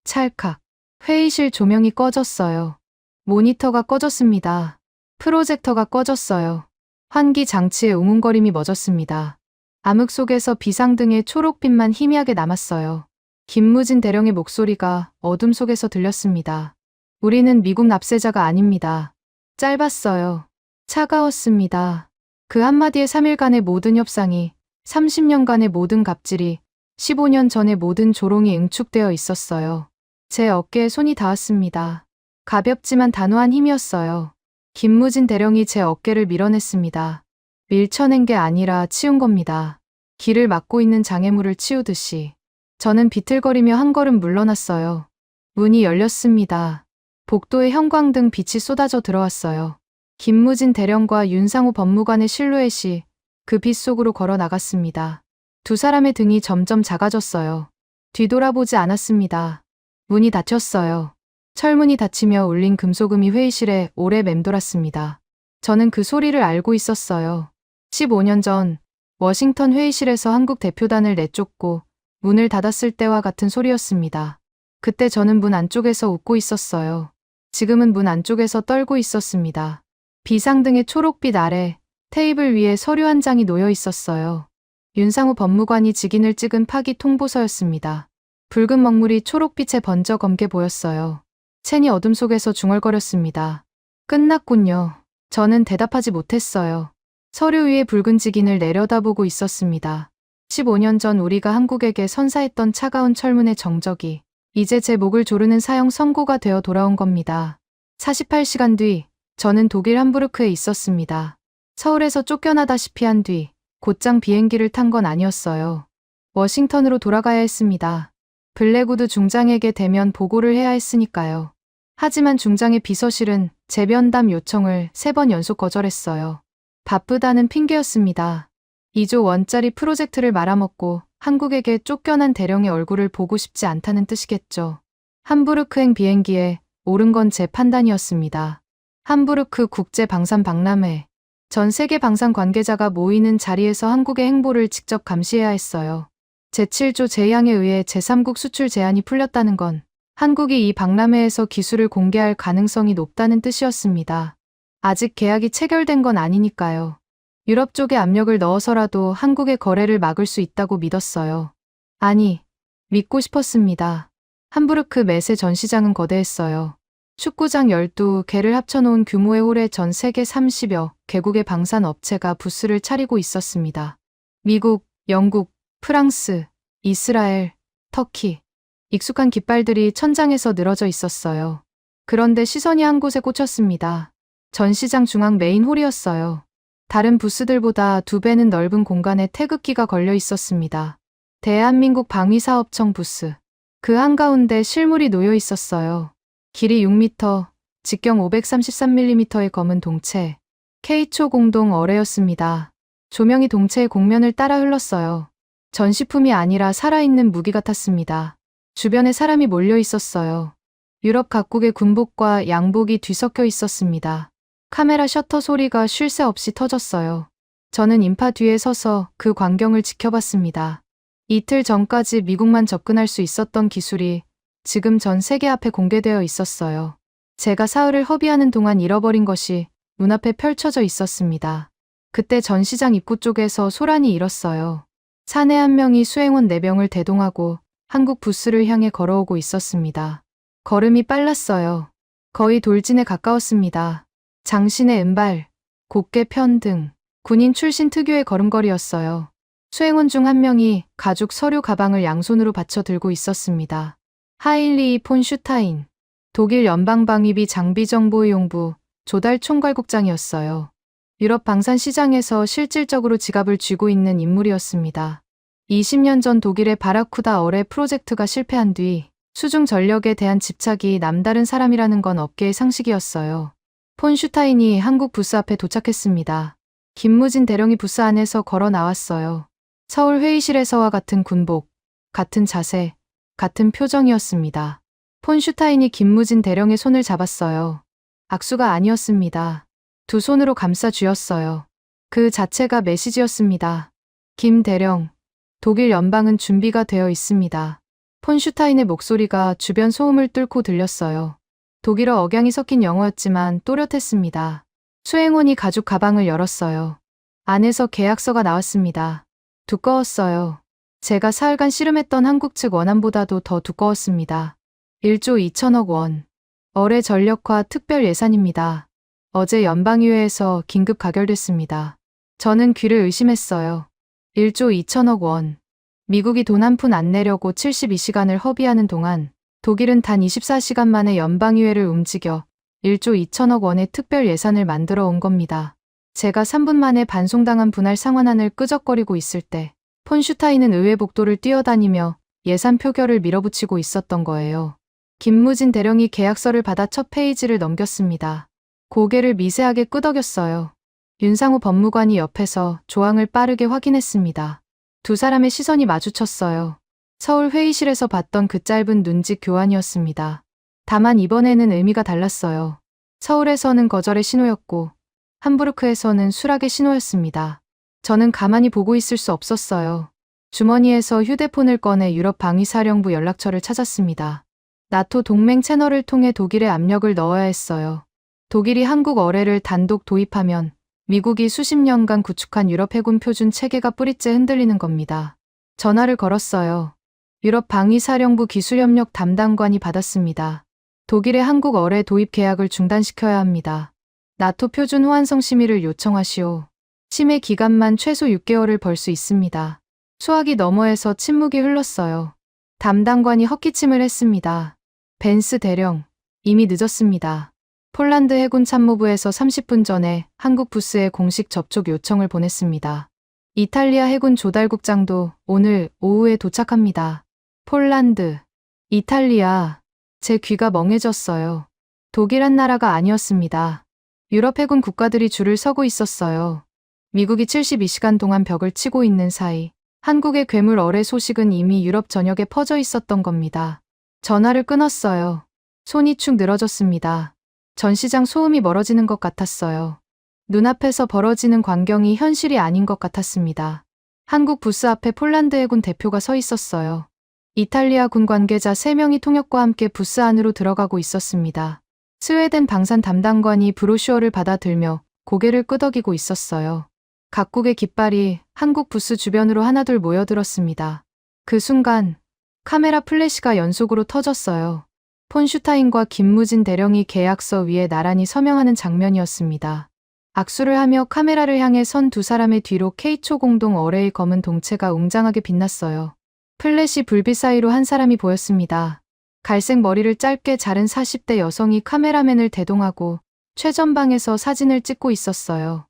찰칵. 회의실 조명이 꺼졌어요. 모니터가 꺼졌습니다. 프로젝터가 꺼졌어요. 환기 장치의 웅웅거림이 멎었습니다. 암흑 속에서 비상등의 초록빛만 희미하게 남았어요. 김무진 대령의 목소리가 어둠 속에서 들렸습니다. 우리는 미국 납세자가 아닙니다. 짧았어요. 차가웠습니다. 그 한마디에 3일간의 모든 협상이, 30년간의 모든 갑질이, 15년 전의 모든 조롱이 응축되어 있었어요. 제 어깨에 손이 닿았습니다. 가볍지만 단호한 힘이었어요. 김무진 대령이 제 어깨를 밀어냈습니다. 밀쳐낸 게 아니라 치운 겁니다. 길을 막고 있는 장애물을 치우듯이. 저는 비틀거리며 한 걸음 물러났어요. 문이 열렸습니다. 복도에 형광등 빛이 쏟아져 들어왔어요. 김무진 대령과 윤상호 법무관의 실루엣이 그 빛 속으로 걸어 나갔습니다. 두 사람의 등이 점점 작아졌어요. 뒤돌아보지 않았습니다. 문이 닫혔어요. 철문이 닫히며 울린 금소금이 회의실에 오래 맴돌았습니다. 저는 그 소리를 알고 있었어요. 15년 전 워싱턴 회의실에서 한국 대표단을 내쫓고 문을 닫았을 때와 같은 소리였습니다. 그때 저는 문 안쪽에서 웃고 있었어요. 지금은 문 안쪽에서 떨고 있었습니다. 비상등의 초록빛 아래 테이블 위에 서류 한 장이 놓여 있었어요. 윤상호 법무관이 직인을 찍은 파기 통보서였습니다. 붉은 먹물이 초록빛에 번져 검게 보였어요. 첸이 어둠 속에서 중얼거렸습니다. 끝났군요. 저는 대답하지 못했어요. 서류 위에 붉은 직인을 내려다보고 있었습니다. 15년 전 우리가 한국에게 선사했던 차가운 철문의 정적이 이제 제 목을 조르는 사형 선고가 되어 돌아온 겁니다. 48시간 뒤 저는 독일 함부르크에 있었습니다. 서울에서 쫓겨나다시피 한 뒤 곧장 비행기를 탄 건 아니었어요. 워싱턴으로 돌아가야 했습니다. 블랙우드 중장에게 대면 보고를 해야 했으니까요. 하지만 중장의 비서실은 제 면담 요청을 3번 연속 거절했어요. 바쁘다는 핑계였습니다. 2조 원짜리 프로젝트를 말아먹고 한국에게 쫓겨난 대령의 얼굴을 보고 싶지 않다는 뜻이겠죠. 함부르크행 비행기에 오른 건 제 판단이었습니다. 함부르크 국제방산 박람회. 전 세계 방산 관계자가 모이는 자리에서 한국의 행보를 직접 감시해야 했어요. 제7조 제의항에 의해 제3국 수출 제한이 풀렸다는 건 한국이 이 박람회에서 기술을 공개할 가능성이 높다는 뜻이었습니다. 아직 계약이 체결된 건 아니니까요. 유럽 쪽에 압력을 넣어서라도 한국의 거래를 막을 수 있다고 믿었어요. 아니, 믿고 싶었습니다. 함부르크 매세 전시장은 거대했어요. 축구장 12개를 합쳐놓은 규모의 홀에 전 세계 30여 개국의 방산 업체가 부스를 차리고 있었습니다. 미국, 영국, 프랑스, 이스라엘, 터키. 익숙한 깃발들이 천장에서 늘어져 있었어요. 그런데 시선이 한 곳에 꽂혔습니다. 전시장 중앙 메인 홀이었어요. 다른 부스들보다 2배는 넓은 공간에 태극기가 걸려 있었습니다. 대한민국 방위사업청 부스. 그 한가운데 실물이 놓여 있었어요. 길이 6m, 직경 533mm의 검은 동체. K초 공동 어뢰였습니다. 조명이 동체의 곡면을 따라 흘렀어요. 전시품이 아니라 살아있는 무기 같았습니다. 주변에 사람이 몰려 있었어요. 유럽 각국의 군복과 양복이 뒤섞여 있었습니다. 카메라 셔터 소리가 쉴 새 없이 터졌어요. 저는 인파 뒤에 서서 그 광경을 지켜봤습니다. 이틀 전까지 미국만 접근할 수 있었던 기술이 지금 전 세계 앞에 공개되어 있었어요. 제가 사흘을 허비하는 동안 잃어버린 것이 눈앞에 펼쳐져 있었습니다. 그때 전시장 입구 쪽에서 소란이 일었어요. 사내 한 명이 수행원 4명을 대동하고 한국 부스를 향해 걸어오고 있었습니다. 걸음이 빨랐어요. 거의 돌진에 가까웠습니다. 장신의 은발, 곧게 편등, 군인 출신 특유의 걸음걸이였어요. 수행원 중 한 명이 가죽 서류 가방을 양손으로 받쳐 들고 있었습니다. 하일리 폰 슈타인, 독일 연방방위비 장비정보용부 조달 총괄국장이었어요. 유럽 방산 시장에서 실질적으로 지갑을 쥐고 있는 인물이었습니다. 20년 전 독일의 바라쿠다 어뢰 프로젝트가 실패한 뒤 수중 전력에 대한 집착이 남다른 사람이라는 건 업계의 상식이었어요. 폰 슈타인이 한국 부스 앞에 도착했습니다. 김무진 대령이 부스 안에서 걸어 나왔어요. 서울 회의실에서와 같은 군복, 같은 자세, 같은 표정이었습니다. 폰 슈타인이 김무진 대령의 손을 잡았어요. 악수가 아니었습니다. 두 손으로 감싸 쥐었어요. 그 자체가 메시지였습니다. 김 대령, 독일 연방은 준비가 되어 있습니다. 폰 슈타인의 목소리가 주변 소음을 뚫고 들렸어요. 독일어 억양이 섞인 영어였지만 또렷했습니다. 수행원이 가죽 가방을 열었어요. 안에서 계약서가 나왔습니다. 두꺼웠어요. 제가 사흘간 씨름했던 한국 측 원안보다도 더 두꺼웠습니다. 1조 2천억 원. 어뢰 전력화 특별 예산입니다. 어제 연방의회에서 긴급 가결됐습니다. 저는 귀를 의심했어요. 1조 2천억 원. 미국이 돈 한 푼 안 내려고 72시간을 허비하는 동안 독일은 단 24시간 만에 연방의회를 움직여 1조 2천억 원의 특별 예산을 만들어 온 겁니다. 제가 3분 만에 반송당한 분할 상환안을 끄적거리고 있을 때 폰 슈타인은 의회 복도를 뛰어다니며 예산 표결을 밀어붙이고 있었던 거예요. 김무진 대령이 계약서를 받아 첫 페이지를 넘겼습니다. 고개를 미세하게 끄덕였어요. 윤상호 법무관이 옆에서 조항을 빠르게 확인했습니다. 두 사람의 시선이 마주쳤어요. 서울 회의실에서 봤던 그 짧은 눈짓 교환이었습니다. 다만 이번에는 의미가 달랐어요. 서울에서는 거절의 신호였고 함부르크에서는 수락의 신호였습니다. 저는 가만히 보고 있을 수 없었어요. 주머니에서 휴대폰을 꺼내 유럽 방위사령부 연락처를 찾았습니다. 나토 동맹 채널을 통해 독일에 압력을 넣어야 했어요. 독일이 한국 어뢰를 단독 도입하면 미국이 수십 년간 구축한 유럽 해군 표준 체계가 뿌리째 흔들리는 겁니다. 전화를 걸었어요. 유럽 방위사령부 기술협력 담당관이 받았습니다. 독일의 한국 어뢰 도입 계약을 중단시켜야 합니다. 나토 표준 호환성 심의를 요청하시오. 심의 기간만 최소 6개월을 벌 수 있습니다. 수화기 너머에서 침묵이 흘렀어요. 담당관이 헛기침을 했습니다. 벤스 대령, 이미 늦었습니다. 폴란드 해군 참모부에서 30분 전에 한국 부스에 공식 접촉 요청을 보냈습니다. 이탈리아 해군 조달국장도 오늘 오후에 도착합니다. 폴란드, 이탈리아, 제 귀가 멍해졌어요. 독일 한 나라가 아니었습니다. 유럽 해군 국가들이 줄을 서고 있었어요. 미국이 72시간 동안 벽을 치고 있는 사이 한국의 괴물 어뢰 소식은 이미 유럽 전역에 퍼져 있었던 겁니다. 전화를 끊었어요. 손이 축 늘어졌습니다. 전시장 소음이 멀어지는 것 같았어요. 눈앞에서 벌어지는 광경이 현실이 아닌 것 같았습니다. 한국 부스 앞에 폴란드 해군 대표가 서 있었어요. 이탈리아 군 관계자 3명이 통역과 함께 부스 안으로 들어가고 있었습니다. 스웨덴 방산 담당관이 브로슈어를 받아들며 고개를 끄덕이고 있었어요. 각국의 깃발이 한국 부스 주변으로 하나둘 모여들었습니다. 그 순간 카메라 플래시가 연속으로 터졌어요. 폰 슈타인과 김무진 대령이 계약서 위에 나란히 서명하는 장면이었습니다. 악수를 하며 카메라를 향해 선 두 사람의 뒤로 K초 공동 어뢰의 검은 동체가 웅장하게 빛났어요. 플래시 불빛 사이로 한 사람이 보였습니다. 갈색 머리를 짧게 자른 40대 여성이 카메라맨을 대동하고 최전방에서 사진을 찍고 있었어요.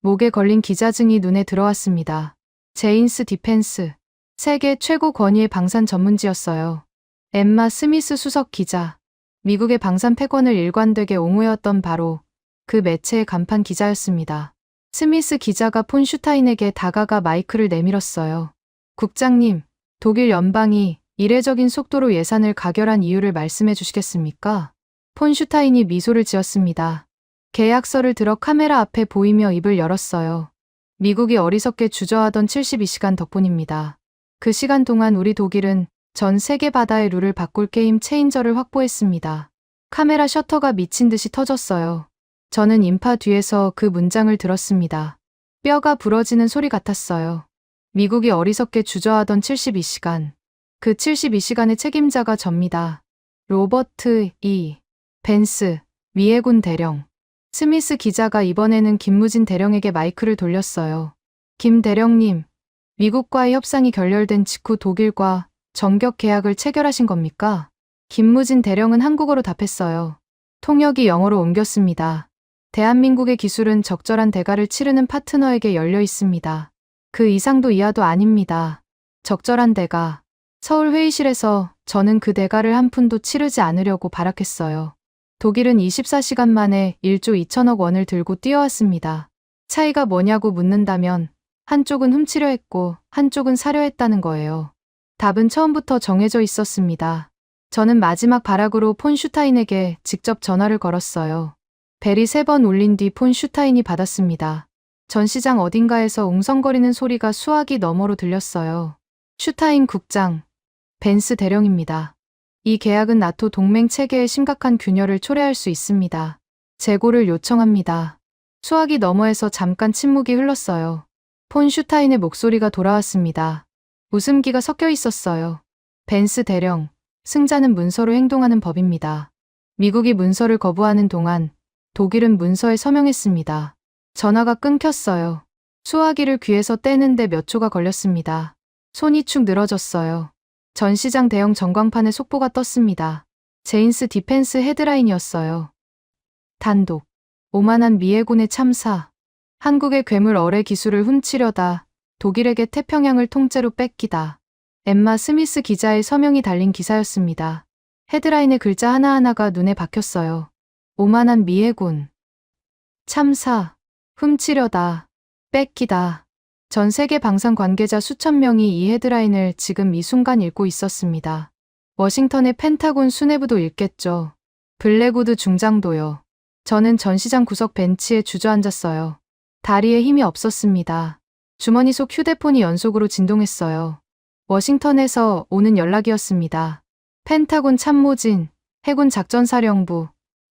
목에 걸린 기자증이 눈에 들어왔습니다. 제인스 디펜스. 세계 최고 권위의 방산 전문지였어요. 엠마 스미스 수석 기자. 미국의 방산 패권을 일관되게 옹호해왔던 바로 그 매체의 간판 기자였습니다. 스미스 기자가 폰 슈타인에게 다가가 마이크를 내밀었어요. 국장님, 독일 연방이 이례적인 속도로 예산을 가결한 이유를 말씀해 주시겠습니까? 폰 슈타인이 미소를 지었습니다. 계약서를 들어 카메라 앞에 보이며 입을 열었어요. 미국이 어리석게 주저하던 72시간 덕분입니다. 그 시간 동안 우리 독일은 전 세계 바다의 룰을 바꿀 게임 체인저를 확보했습니다. 카메라 셔터가 미친 듯이 터졌어요. 저는 인파 뒤에서 그 문장을 들었습니다. 뼈가 부러지는 소리 같았어요. 미국이 어리석게 주저하던 72시간. 그 72시간의 책임자가 접니다. 로버트 E. 벤스, 미 해군 대령. 스미스 기자가 이번에는 김무진 대령에게 마이크를 돌렸어요. 김 대령님, 미국과의 협상이 결렬된 직후 독일과 정격 계약을 체결하신 겁니까? 김무진 대령은 한국어로 답했어요. 통역이 영어로 옮겼습니다. 대한민국의 기술은 적절한 대가를 치르는 파트너에게 열려 있습니다. 그 이상도 이하도 아닙니다. 적절한 대가. 서울 회의실에서 저는 그 대가를 한 푼도 치르지 않으려고 발악했어요. 독일은 24시간 만에 1조 2천억 원을 들고 뛰어왔습니다. 차이가 뭐냐고 묻는다면 한쪽은 훔치려 했고 한쪽은 사려 했다는 거예요. 답은 처음부터 정해져 있었습니다. 저는 마지막 발악으로 폰 슈타인에게 직접 전화를 걸었어요. 벨이 3번 울린 뒤 폰 슈타인이 받았습니다. 전시장 어딘가에서 웅성거리는 소리가 수화기 너머로 들렸어요. 슈타인 국장, 벤스 대령입니다. 이 계약은 나토 동맹 체계의 심각한 균열을 초래할 수 있습니다. 재고를 요청합니다. 수화기 너머에서 잠깐 침묵이 흘렀어요. 폰 슈타인의 목소리가 돌아왔습니다. 웃음기가 섞여 있었어요. 벤스 대령, 승자는 문서로 행동하는 법입니다. 미국이 문서를 거부하는 동안 독일은 문서에 서명했습니다. 전화가 끊겼어요. 수화기를 귀에서 떼는데 몇 초가 걸렸습니다. 손이 축 늘어졌어요. 전시장 대형 전광판에 속보가 떴습니다. 제인스 디펜스 헤드라인이었어요. 단독. 오만한 미 해군의 참사. 한국의 괴물 어뢰 기술을 훔치려다 독일에게 태평양을 통째로 뺏기다. 엠마 스미스 기자의 서명이 달린 기사였습니다. 헤드라인의 글자 하나하나가 눈에 박혔어요. 오만한 미 해군. 참사. 훔치려다. 뺏기다. 전 세계 방산 관계자 수천 명이 이 헤드라인을 지금 이 순간 읽고 있었습니다. 워싱턴의 펜타곤 수뇌부도 읽겠죠. 블랙우드 중장도요. 저는 전시장 구석 벤치에 주저앉았어요. 다리에 힘이 없었습니다. 주머니 속 휴대폰이 연속으로 진동했어요. 워싱턴에서 오는 연락이었습니다. 펜타곤 참모진, 해군 작전사령부,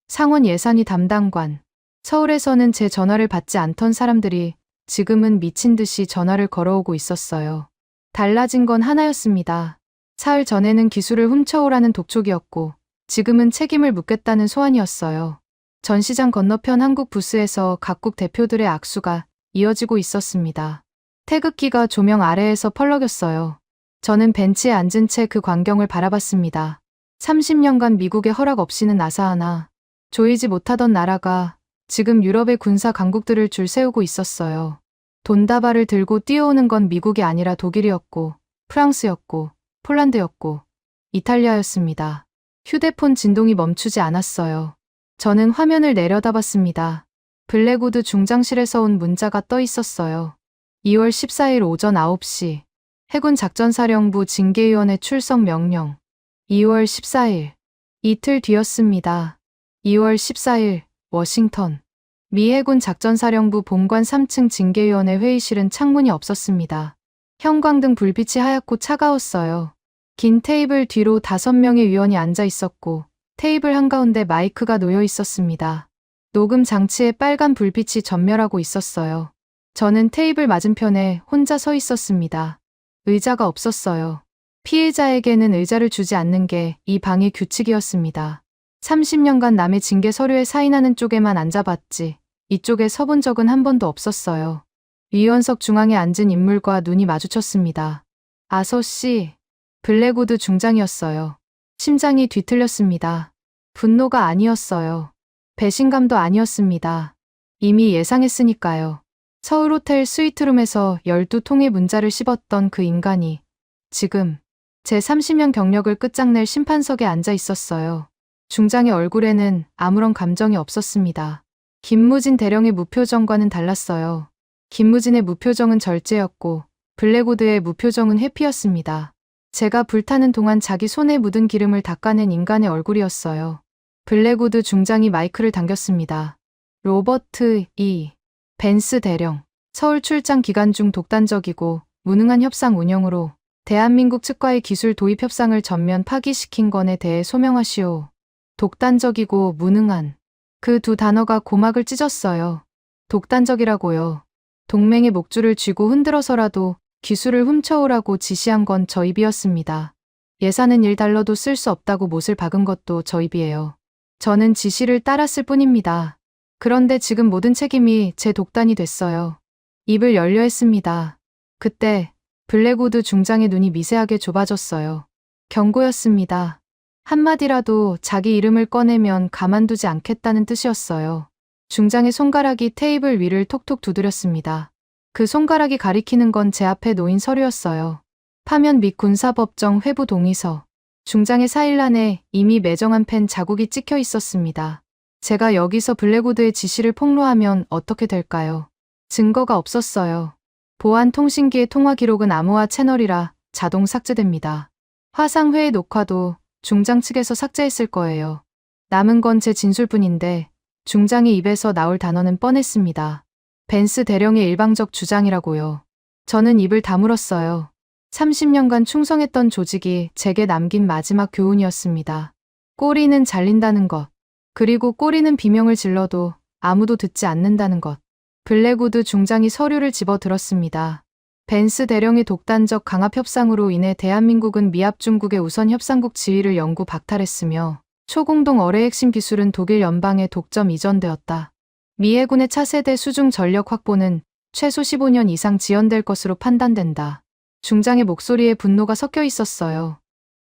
상원 예산위 담당관. 서울에서는 제 전화를 받지 않던 사람들이 지금은 미친 듯이 전화를 걸어오고 있었어요. 달라진 건 하나였습니다. 사흘 전에는 기술을 훔쳐오라는 독촉이었고 지금은 책임을 묻겠다는 소환이었어요. 전시장 건너편 한국 부스에서 각국 대표들의 악수가 이어지고 있었습니다. 태극기가 조명 아래에서 펄럭였어요. 저는 벤치에 앉은 채 그 광경을 바라봤습니다. 30년간 미국의 허락 없이는 나사 하나 조이지 못하던 나라가 지금 유럽의 군사 강국들을 줄 세우고 있었어요. 돈다발을 들고 뛰어오는 건 미국이 아니라 독일이었고, 프랑스였고, 폴란드였고, 이탈리아였습니다. 휴대폰 진동이 멈추지 않았어요. 저는 화면을 내려다봤습니다. 블랙우드 중장실에서 온 문자가 떠 있었어요. 2월 14일 오전 9시. 해군 작전사령부 징계위원회 출석 명령. 2월 14일. 이틀 뒤였습니다. 2월 14일. 워싱턴. 미 해군 작전사령부 본관 3층 징계위원회 회의실은 창문이 없었습니다. 형광등 불빛이 하얗고 차가웠어요. 긴 테이블 뒤로 5명의 위원이 앉아 있었고 테이블 한가운데 마이크가 놓여 있었습니다. 녹음 장치에 빨간 불빛이 전멸하고 있었어요. 저는 테이블 맞은편에 혼자 서 있었습니다. 의자가 없었어요. 피해자에게는 의자를 주지 않는 게 이 방의 규칙이었습니다. 30년간 남의 징계 서류에 사인하는 쪽에만 앉아봤지 이쪽에 서본 적은 한 번도 없었어요. 위원석 중앙에 앉은 인물과 눈이 마주쳤습니다. 아서 씨, 블랙우드 중장이었어요. 심장이 뒤틀렸습니다. 분노가 아니었어요. 배신감도 아니었습니다. 이미 예상했으니까요. 서울호텔 스위트룸에서 12통의 문자를 씹었던 그 인간이 지금 제 30년 경력을 끝장낼 심판석에 앉아 있었어요. 중장의 얼굴에는 아무런 감정이 없었습니다. 김무진 대령의 무표정과는 달랐어요. 김무진의 무표정은 절제였고 블랙우드의 무표정은 회피였습니다. 제가 불타는 동안 자기 손에 묻은 기름을 닦아낸 인간의 얼굴이었어요. 블랙우드 중장이 마이크를 당겼습니다. 로버트 E. 벤스 대령, 서울 출장 기간 중 독단적이고 무능한 협상 운영으로 대한민국 측과의 기술 도입 협상을 전면 파기시킨 건에 대해 소명하시오. 독단적이고 무능한. 그 두 단어가 고막을 찢었어요. 독단적이라고요. 동맹의 목줄을 쥐고 흔들어서라도 기술을 훔쳐오라고 지시한 건 저 입이었습니다. 예산은 1달러도 쓸 수 없다고 못을 박은 것도 저 입이에요. 저는 지시를 따랐을 뿐입니다. 그런데 지금 모든 책임이 제 독단이 됐어요. 입을 열려 했습니다. 그때 블랙우드 중장의 눈이 미세하게 좁아졌어요. 경고였습니다. 한마디라도 자기 이름을 꺼내면 가만두지 않겠다는 뜻이었어요. 중장의 손가락이 테이블 위를 톡톡 두드렸습니다. 그 손가락이 가리키는 건 제 앞에 놓인 서류였어요. 파면 및 군사법정 회부 동의서. 중장의 사일란에 이미 매정한 펜 자국이 찍혀 있었습니다. 제가 여기서 블랙우드의 지시를 폭로하면 어떻게 될까요? 증거가 없었어요. 보안 통신기의 통화 기록은 암호화 채널이라 자동 삭제됩니다. 화상회의 녹화도 중장 측에서 삭제했을 거예요. 남은 건 제 진술뿐인데 중장의 입에서 나올 단어는 뻔했습니다. 벤스 대령의 일방적 주장이라고요. 저는 입을 다물었어요. 30년간 충성했던 조직이 제게 남긴 마지막 교훈이었습니다. 꼬리는 잘린다는 것. 그리고 꼬리는 비명을 질러도 아무도 듣지 않는다는 것. 블랙우드 중장이 서류를 집어들었습니다. 벤스 대령의 독단적 강압 협상으로 인해 대한민국은 미합 중국의 우선 협상국 지위를 영구 박탈했으며 초공동 어뢰 핵심 기술은 독일 연방에 독점 이전되었다. 미 해군의 차세대 수중 전력 확보는 최소 15년 이상 지연될 것으로 판단된다. 중장의 목소리에 분노가 섞여 있었어요.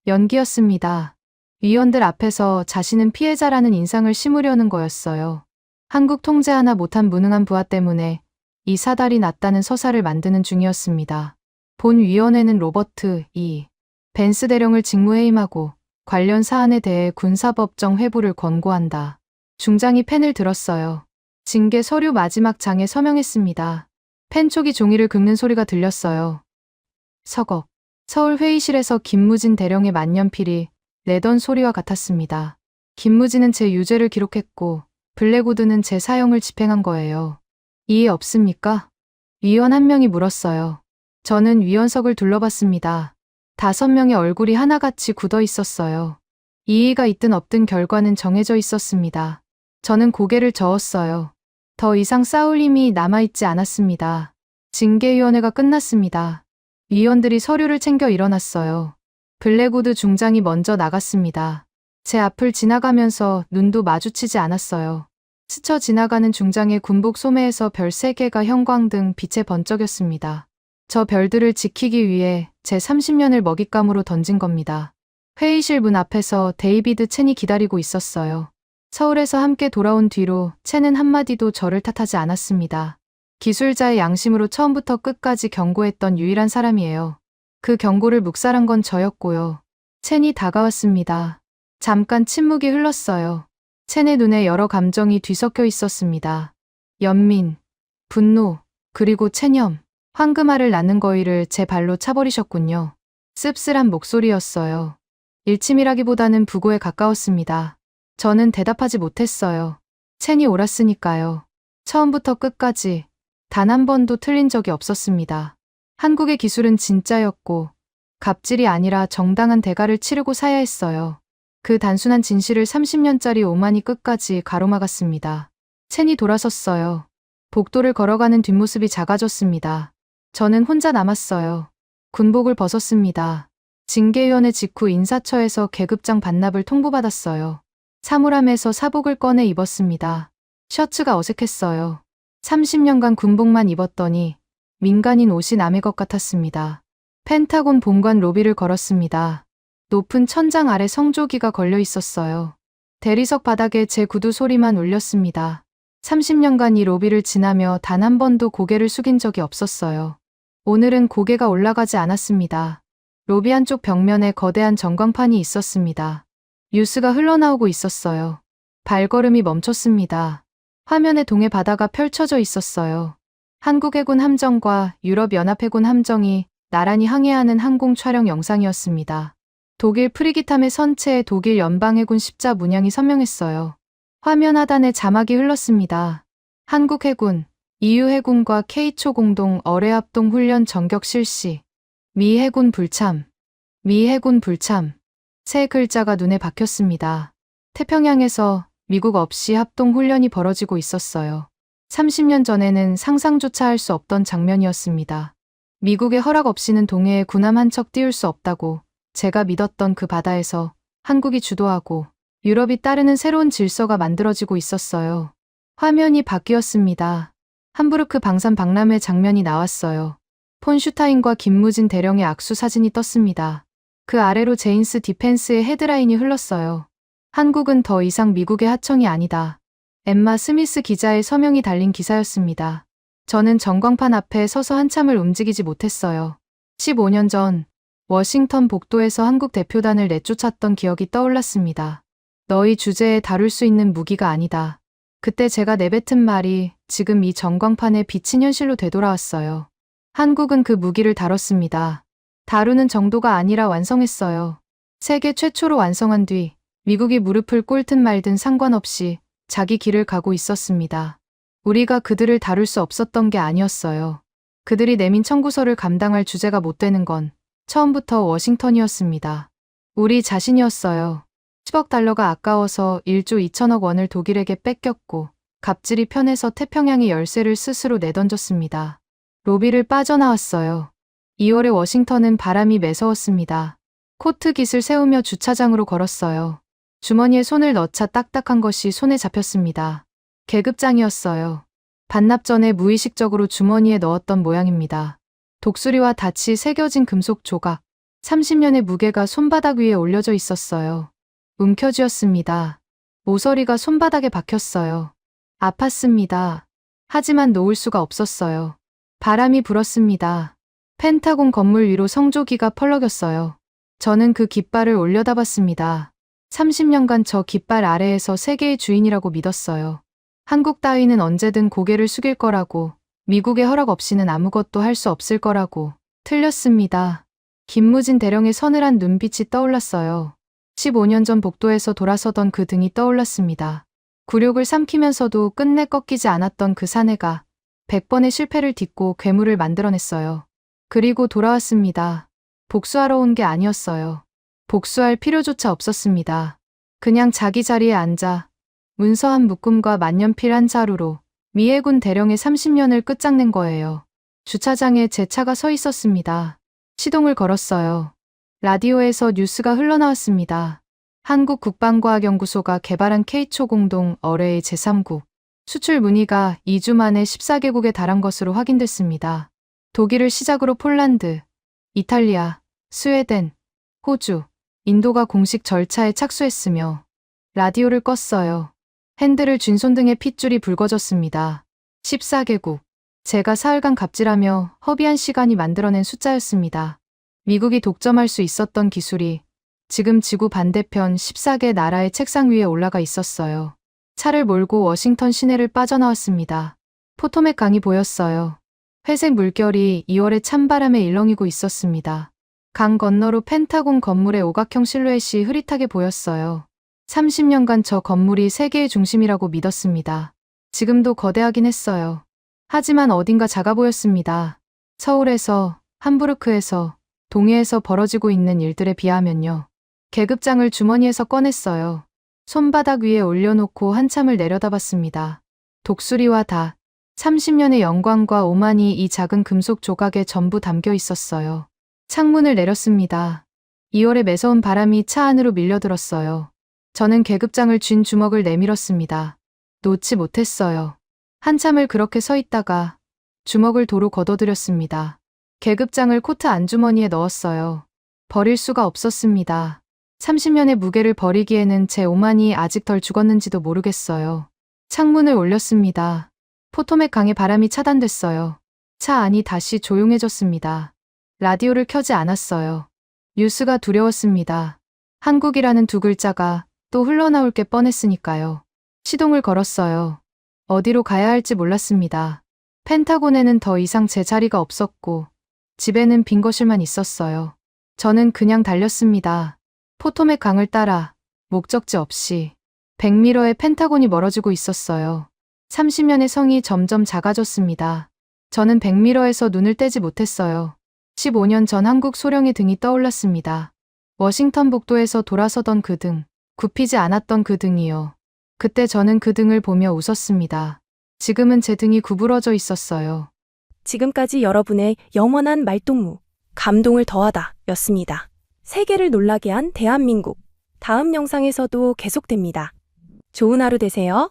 연기였습니다. 위원들 앞에서 자신은 피해자라는 인상을 심으려는 거였어요. 한국 통제 하나 못한 무능한 부하 때문에 이 사달이 났다는 서사를 만드는 중이었습니다. 본 위원회는 로버트 E. 벤스 대령을 직무해임하고 관련 사안에 대해 군사법정 회부를 권고한다. 중장이 펜을 들었어요. 징계 서류 마지막 장에 서명했습니다. 펜촉이 종이를 긁는 소리가 들렸어요. 서거. 서울 회의실에서 김무진 대령의 만년필이 내던 소리와 같았습니다. 김무진은 제 유죄를 기록했고 블랙우드는 제 사형을 집행한 거예요. 이해 없습니까? 위원 한 명이 물었어요. 저는 위원석을 둘러봤습니다. 5명의 얼굴이 하나같이 굳어 있었어요. 이의가 있든 없든 결과는 정해져 있었습니다. 저는 고개를 저었어요. 더 이상 싸울 힘이 남아있지 않았습니다. 징계위원회가 끝났습니다. 위원들이 서류를 챙겨 일어났어요. 블랙우드 중장이 먼저 나갔습니다. 제 앞을 지나가면서 눈도 마주치지 않았어요. 스쳐 지나가는 중장의 군복 소매에서 별 3개가 형광등 빛에 번쩍였습니다. 저 별들을 지키기 위해 제 30년을 먹잇감으로 던진 겁니다. 회의실 문 앞에서 데이비드 첸이 기다리고 있었어요. 서울에서 함께 돌아온 뒤로 첸은 한마디도 저를 탓하지 않았습니다. 기술자의 양심으로 처음부터 끝까지 경고했던 유일한 사람이에요. 그 경고를 묵살한 건 저였고요. 첸이 다가왔습니다. 잠깐 침묵이 흘렀어요. 첸의 눈에 여러 감정이 뒤섞여 있었습니다. 연민, 분노, 그리고 체념. 황금알을 낳는 거위를 제 발로 차버리셨군요. 씁쓸한 목소리였어요. 일침이라기보다는 부고에 가까웠습니다. 저는 대답하지 못했어요. 첸이 옳았으니까요. 처음부터 끝까지 단 한 번도 틀린 적이 없었습니다. 한국의 기술은 진짜였고 갑질이 아니라 정당한 대가를 치르고 사야 했어요. 그 단순한 진실을 30년짜리 오만이 끝까지 가로막았습니다. 첸이 돌아섰어요. 복도를 걸어가는 뒷모습이 작아졌습니다. 저는 혼자 남았어요. 군복을 벗었습니다. 징계위원회 직후 인사처에서 계급장 반납을 통보받았어요. 사물함에서 사복을 꺼내 입었습니다. 셔츠가 어색했어요. 30년간 군복만 입었더니 민간인 옷이 남의 것 같았습니다. 펜타곤 본관 로비를 걸었습니다. 높은 천장 아래 성조기가 걸려 있었어요. 대리석 바닥에 제 구두 소리만 울렸습니다. 30년간 이 로비를 지나며 단 한 번도 고개를 숙인 적이 없었어요. 오늘은 고개가 올라가지 않았습니다. 로비 한쪽 벽면에 거대한 전광판이 있었습니다. 뉴스가 흘러나오고 있었어요. 발걸음이 멈췄습니다. 화면에 동해 바다가 펼쳐져 있었어요. 한국 해군 함정과 유럽 연합해군 함정이 나란히 항해하는 항공 촬영 영상이었습니다. 독일 프리기탐의 선체에 독일 연방해군 십자 문양이 선명했어요. 화면 하단에 자막이 흘렀습니다. 한국 해군, EU 해군과 K초 공동 어뢰 합동 훈련 전격 실시. 미 해군 불참. 미 해군 불참. 세 글자가 눈에 박혔습니다. 태평양에서 미국 없이 합동 훈련이 벌어지고 있었어요. 30년 전에는 상상조차 할 수 없던 장면이었습니다. 미국의 허락 없이는 동해에 군함 한 척 띄울 수 없다고 제가 믿었던 그 바다에서 한국이 주도하고 유럽이 따르는 새로운 질서가 만들어지고 있었어요. 화면이 바뀌었습니다. 함부르크 방산 박람회 장면이 나왔어요. 폰 슈타인과 김무진 대령의 악수 사진이 떴습니다. 그 아래로 제인스 디펜스의 헤드라인이 흘렀어요. 한국은 더 이상 미국의 하청이 아니다. 엠마 스미스 기자의 서명이 달린 기사였습니다. 저는 전광판 앞에 서서 한참을 움직이지 못했어요. 15년 전 워싱턴 복도에서 한국 대표단을 내쫓았던 기억이 떠올랐습니다. 너희 주제에 다룰 수 있는 무기가 아니다. 그때 제가 내뱉은 말이 지금 이 전광판에 비친 현실로 되돌아왔어요. 한국은 그 무기를 다뤘습니다. 다루는 정도가 아니라 완성했어요. 세계 최초로 완성한 뒤 미국이 무릎을 꿇든 말든 상관없이 자기 길을 가고 있었습니다. 우리가 그들을 다룰 수 없었던 게 아니었어요. 그들이 내민 청구서를 감당할 주제가 못 되는 건 처음부터 워싱턴이었습니다. 우리 자신이었어요. 10억 달러가 아까워서 1조 2천억 원을 독일에게 뺏겼고 갑질이 편해서 태평양의 열쇠를 스스로 내던졌습니다. 로비를 빠져나왔어요. 2월에 워싱턴은 바람이 매서웠습니다. 코트 깃을 세우며 주차장으로 걸었어요. 주머니에 손을 넣자 딱딱한 것이 손에 잡혔습니다. 계급장이었어요. 반납 전에 무의식적으로 주머니에 넣었던 모양입니다. 독수리와 닻이 새겨진 금속 조각, 30년의 무게가 손바닥 위에 올려져 있었어요. 움켜쥐었습니다. 모서리가 손바닥에 박혔어요. 아팠습니다. 하지만 놓을 수가 없었어요. 바람이 불었습니다. 펜타곤 건물 위로 성조기가 펄럭였어요. 저는 그 깃발을 올려다봤습니다. 30년간 저 깃발 아래에서 세계의 주인이라고 믿었어요. 한국 따위는 언제든 고개를 숙일 거라고, 미국의 허락 없이는 아무것도 할 수 없을 거라고. 틀렸습니다. 김무진 대령의 서늘한 눈빛이 떠올랐어요. 15년 전 복도에서 돌아서던 그 등이 떠올랐습니다. 굴욕을 삼키면서도 끝내 꺾이지 않았던 그 사내가 100번의 실패를 딛고 괴물을 만들어냈어요. 그리고 돌아왔습니다. 복수하러 온 게 아니었어요. 복수할 필요조차 없었습니다. 그냥 자기 자리에 앉아 문서한 묶음과 만년필 한 자루로 미 해군 대령의 30년을 끝장낸 거예요. 주차장에 제 차가 서 있었습니다. 시동을 걸었어요. 라디오에서 뉴스가 흘러나왔습니다. 한국 국방과학연구소가 개발한 K초 공동 어뢰의 제3국 수출 문의가 2주 만에 14개국에 달한 것으로 확인됐습니다. 독일을 시작으로 폴란드, 이탈리아, 스웨덴, 호주, 인도가 공식 절차에 착수했으며 라디오를 껐어요. 핸들을 쥔 손등에 핏줄이 붉어졌습니다. 14개국. 제가 사흘간 갑질하며 허비한 시간이 만들어낸 숫자였습니다. 미국이 독점할 수 있었던 기술이 지금 지구 반대편 14개 나라의 책상 위에 올라가 있었어요. 차를 몰고 워싱턴 시내를 빠져나왔습니다. 포토맥 강이 보였어요. 회색 물결이 2월의 찬바람에 일렁이고 있었습니다. 강 건너로 펜타곤 건물의 오각형 실루엣이 흐릿하게 보였어요. 30년간 저 건물이 세계의 중심이라고 믿었습니다. 지금도 거대하긴 했어요. 하지만 어딘가 작아 보였습니다. 서울에서, 함부르크에서, 동해에서 벌어지고 있는 일들에 비하면요. 계급장을 주머니에서 꺼냈어요. 손바닥 위에 올려놓고 한참을 내려다봤습니다. 독수리와 다 30년의 영광과 오만이 이 작은 금속 조각에 전부 담겨 있었어요. 창문을 내렸습니다. 2월의 매서운 바람이 차 안으로 밀려들었어요. 저는 계급장을 쥔 주먹을 내밀었습니다. 놓지 못했어요. 한참을 그렇게 서 있다가 주먹을 도로 걷어들였습니다. 계급장을 코트 안주머니에 넣었어요. 버릴 수가 없었습니다. 30년의 무게를 버리기에는 제 오만이 아직 덜 죽었는지도 모르겠어요. 창문을 올렸습니다. 포토맥 강의 바람이 차단됐어요. 차 안이 다시 조용해졌습니다. 라디오를 켜지 않았어요. 뉴스가 두려웠습니다. 한국이라는 두 글자가 또 흘러나올 게 뻔했으니까요. 시동을 걸었어요. 어디로 가야 할지 몰랐습니다. 펜타곤에는 더 이상 제 자리가 없었고 집에는 빈 거실만 있었어요. 저는 그냥 달렸습니다. 포토맥 강을 따라 목적지 없이 백미러의 펜타곤이 멀어지고 있었어요. 30년의 성이 점점 작아졌습니다. 저는 백미러에서 눈을 떼지 못했어요. 15년 전 한국 소령의 등이 떠올랐습니다. 워싱턴 복도에서 돌아서던 그 등, 굽히지 않았던 그 등이요. 그때 저는 그 등을 보며 웃었습니다. 지금은 제 등이 구부러져 있었어요. 지금까지 여러분의 영원한 말동무, 감동을 더하다 였습니다. 세계를 놀라게 한 대한민국. 다음 영상에서도 계속됩니다. 좋은 하루 되세요.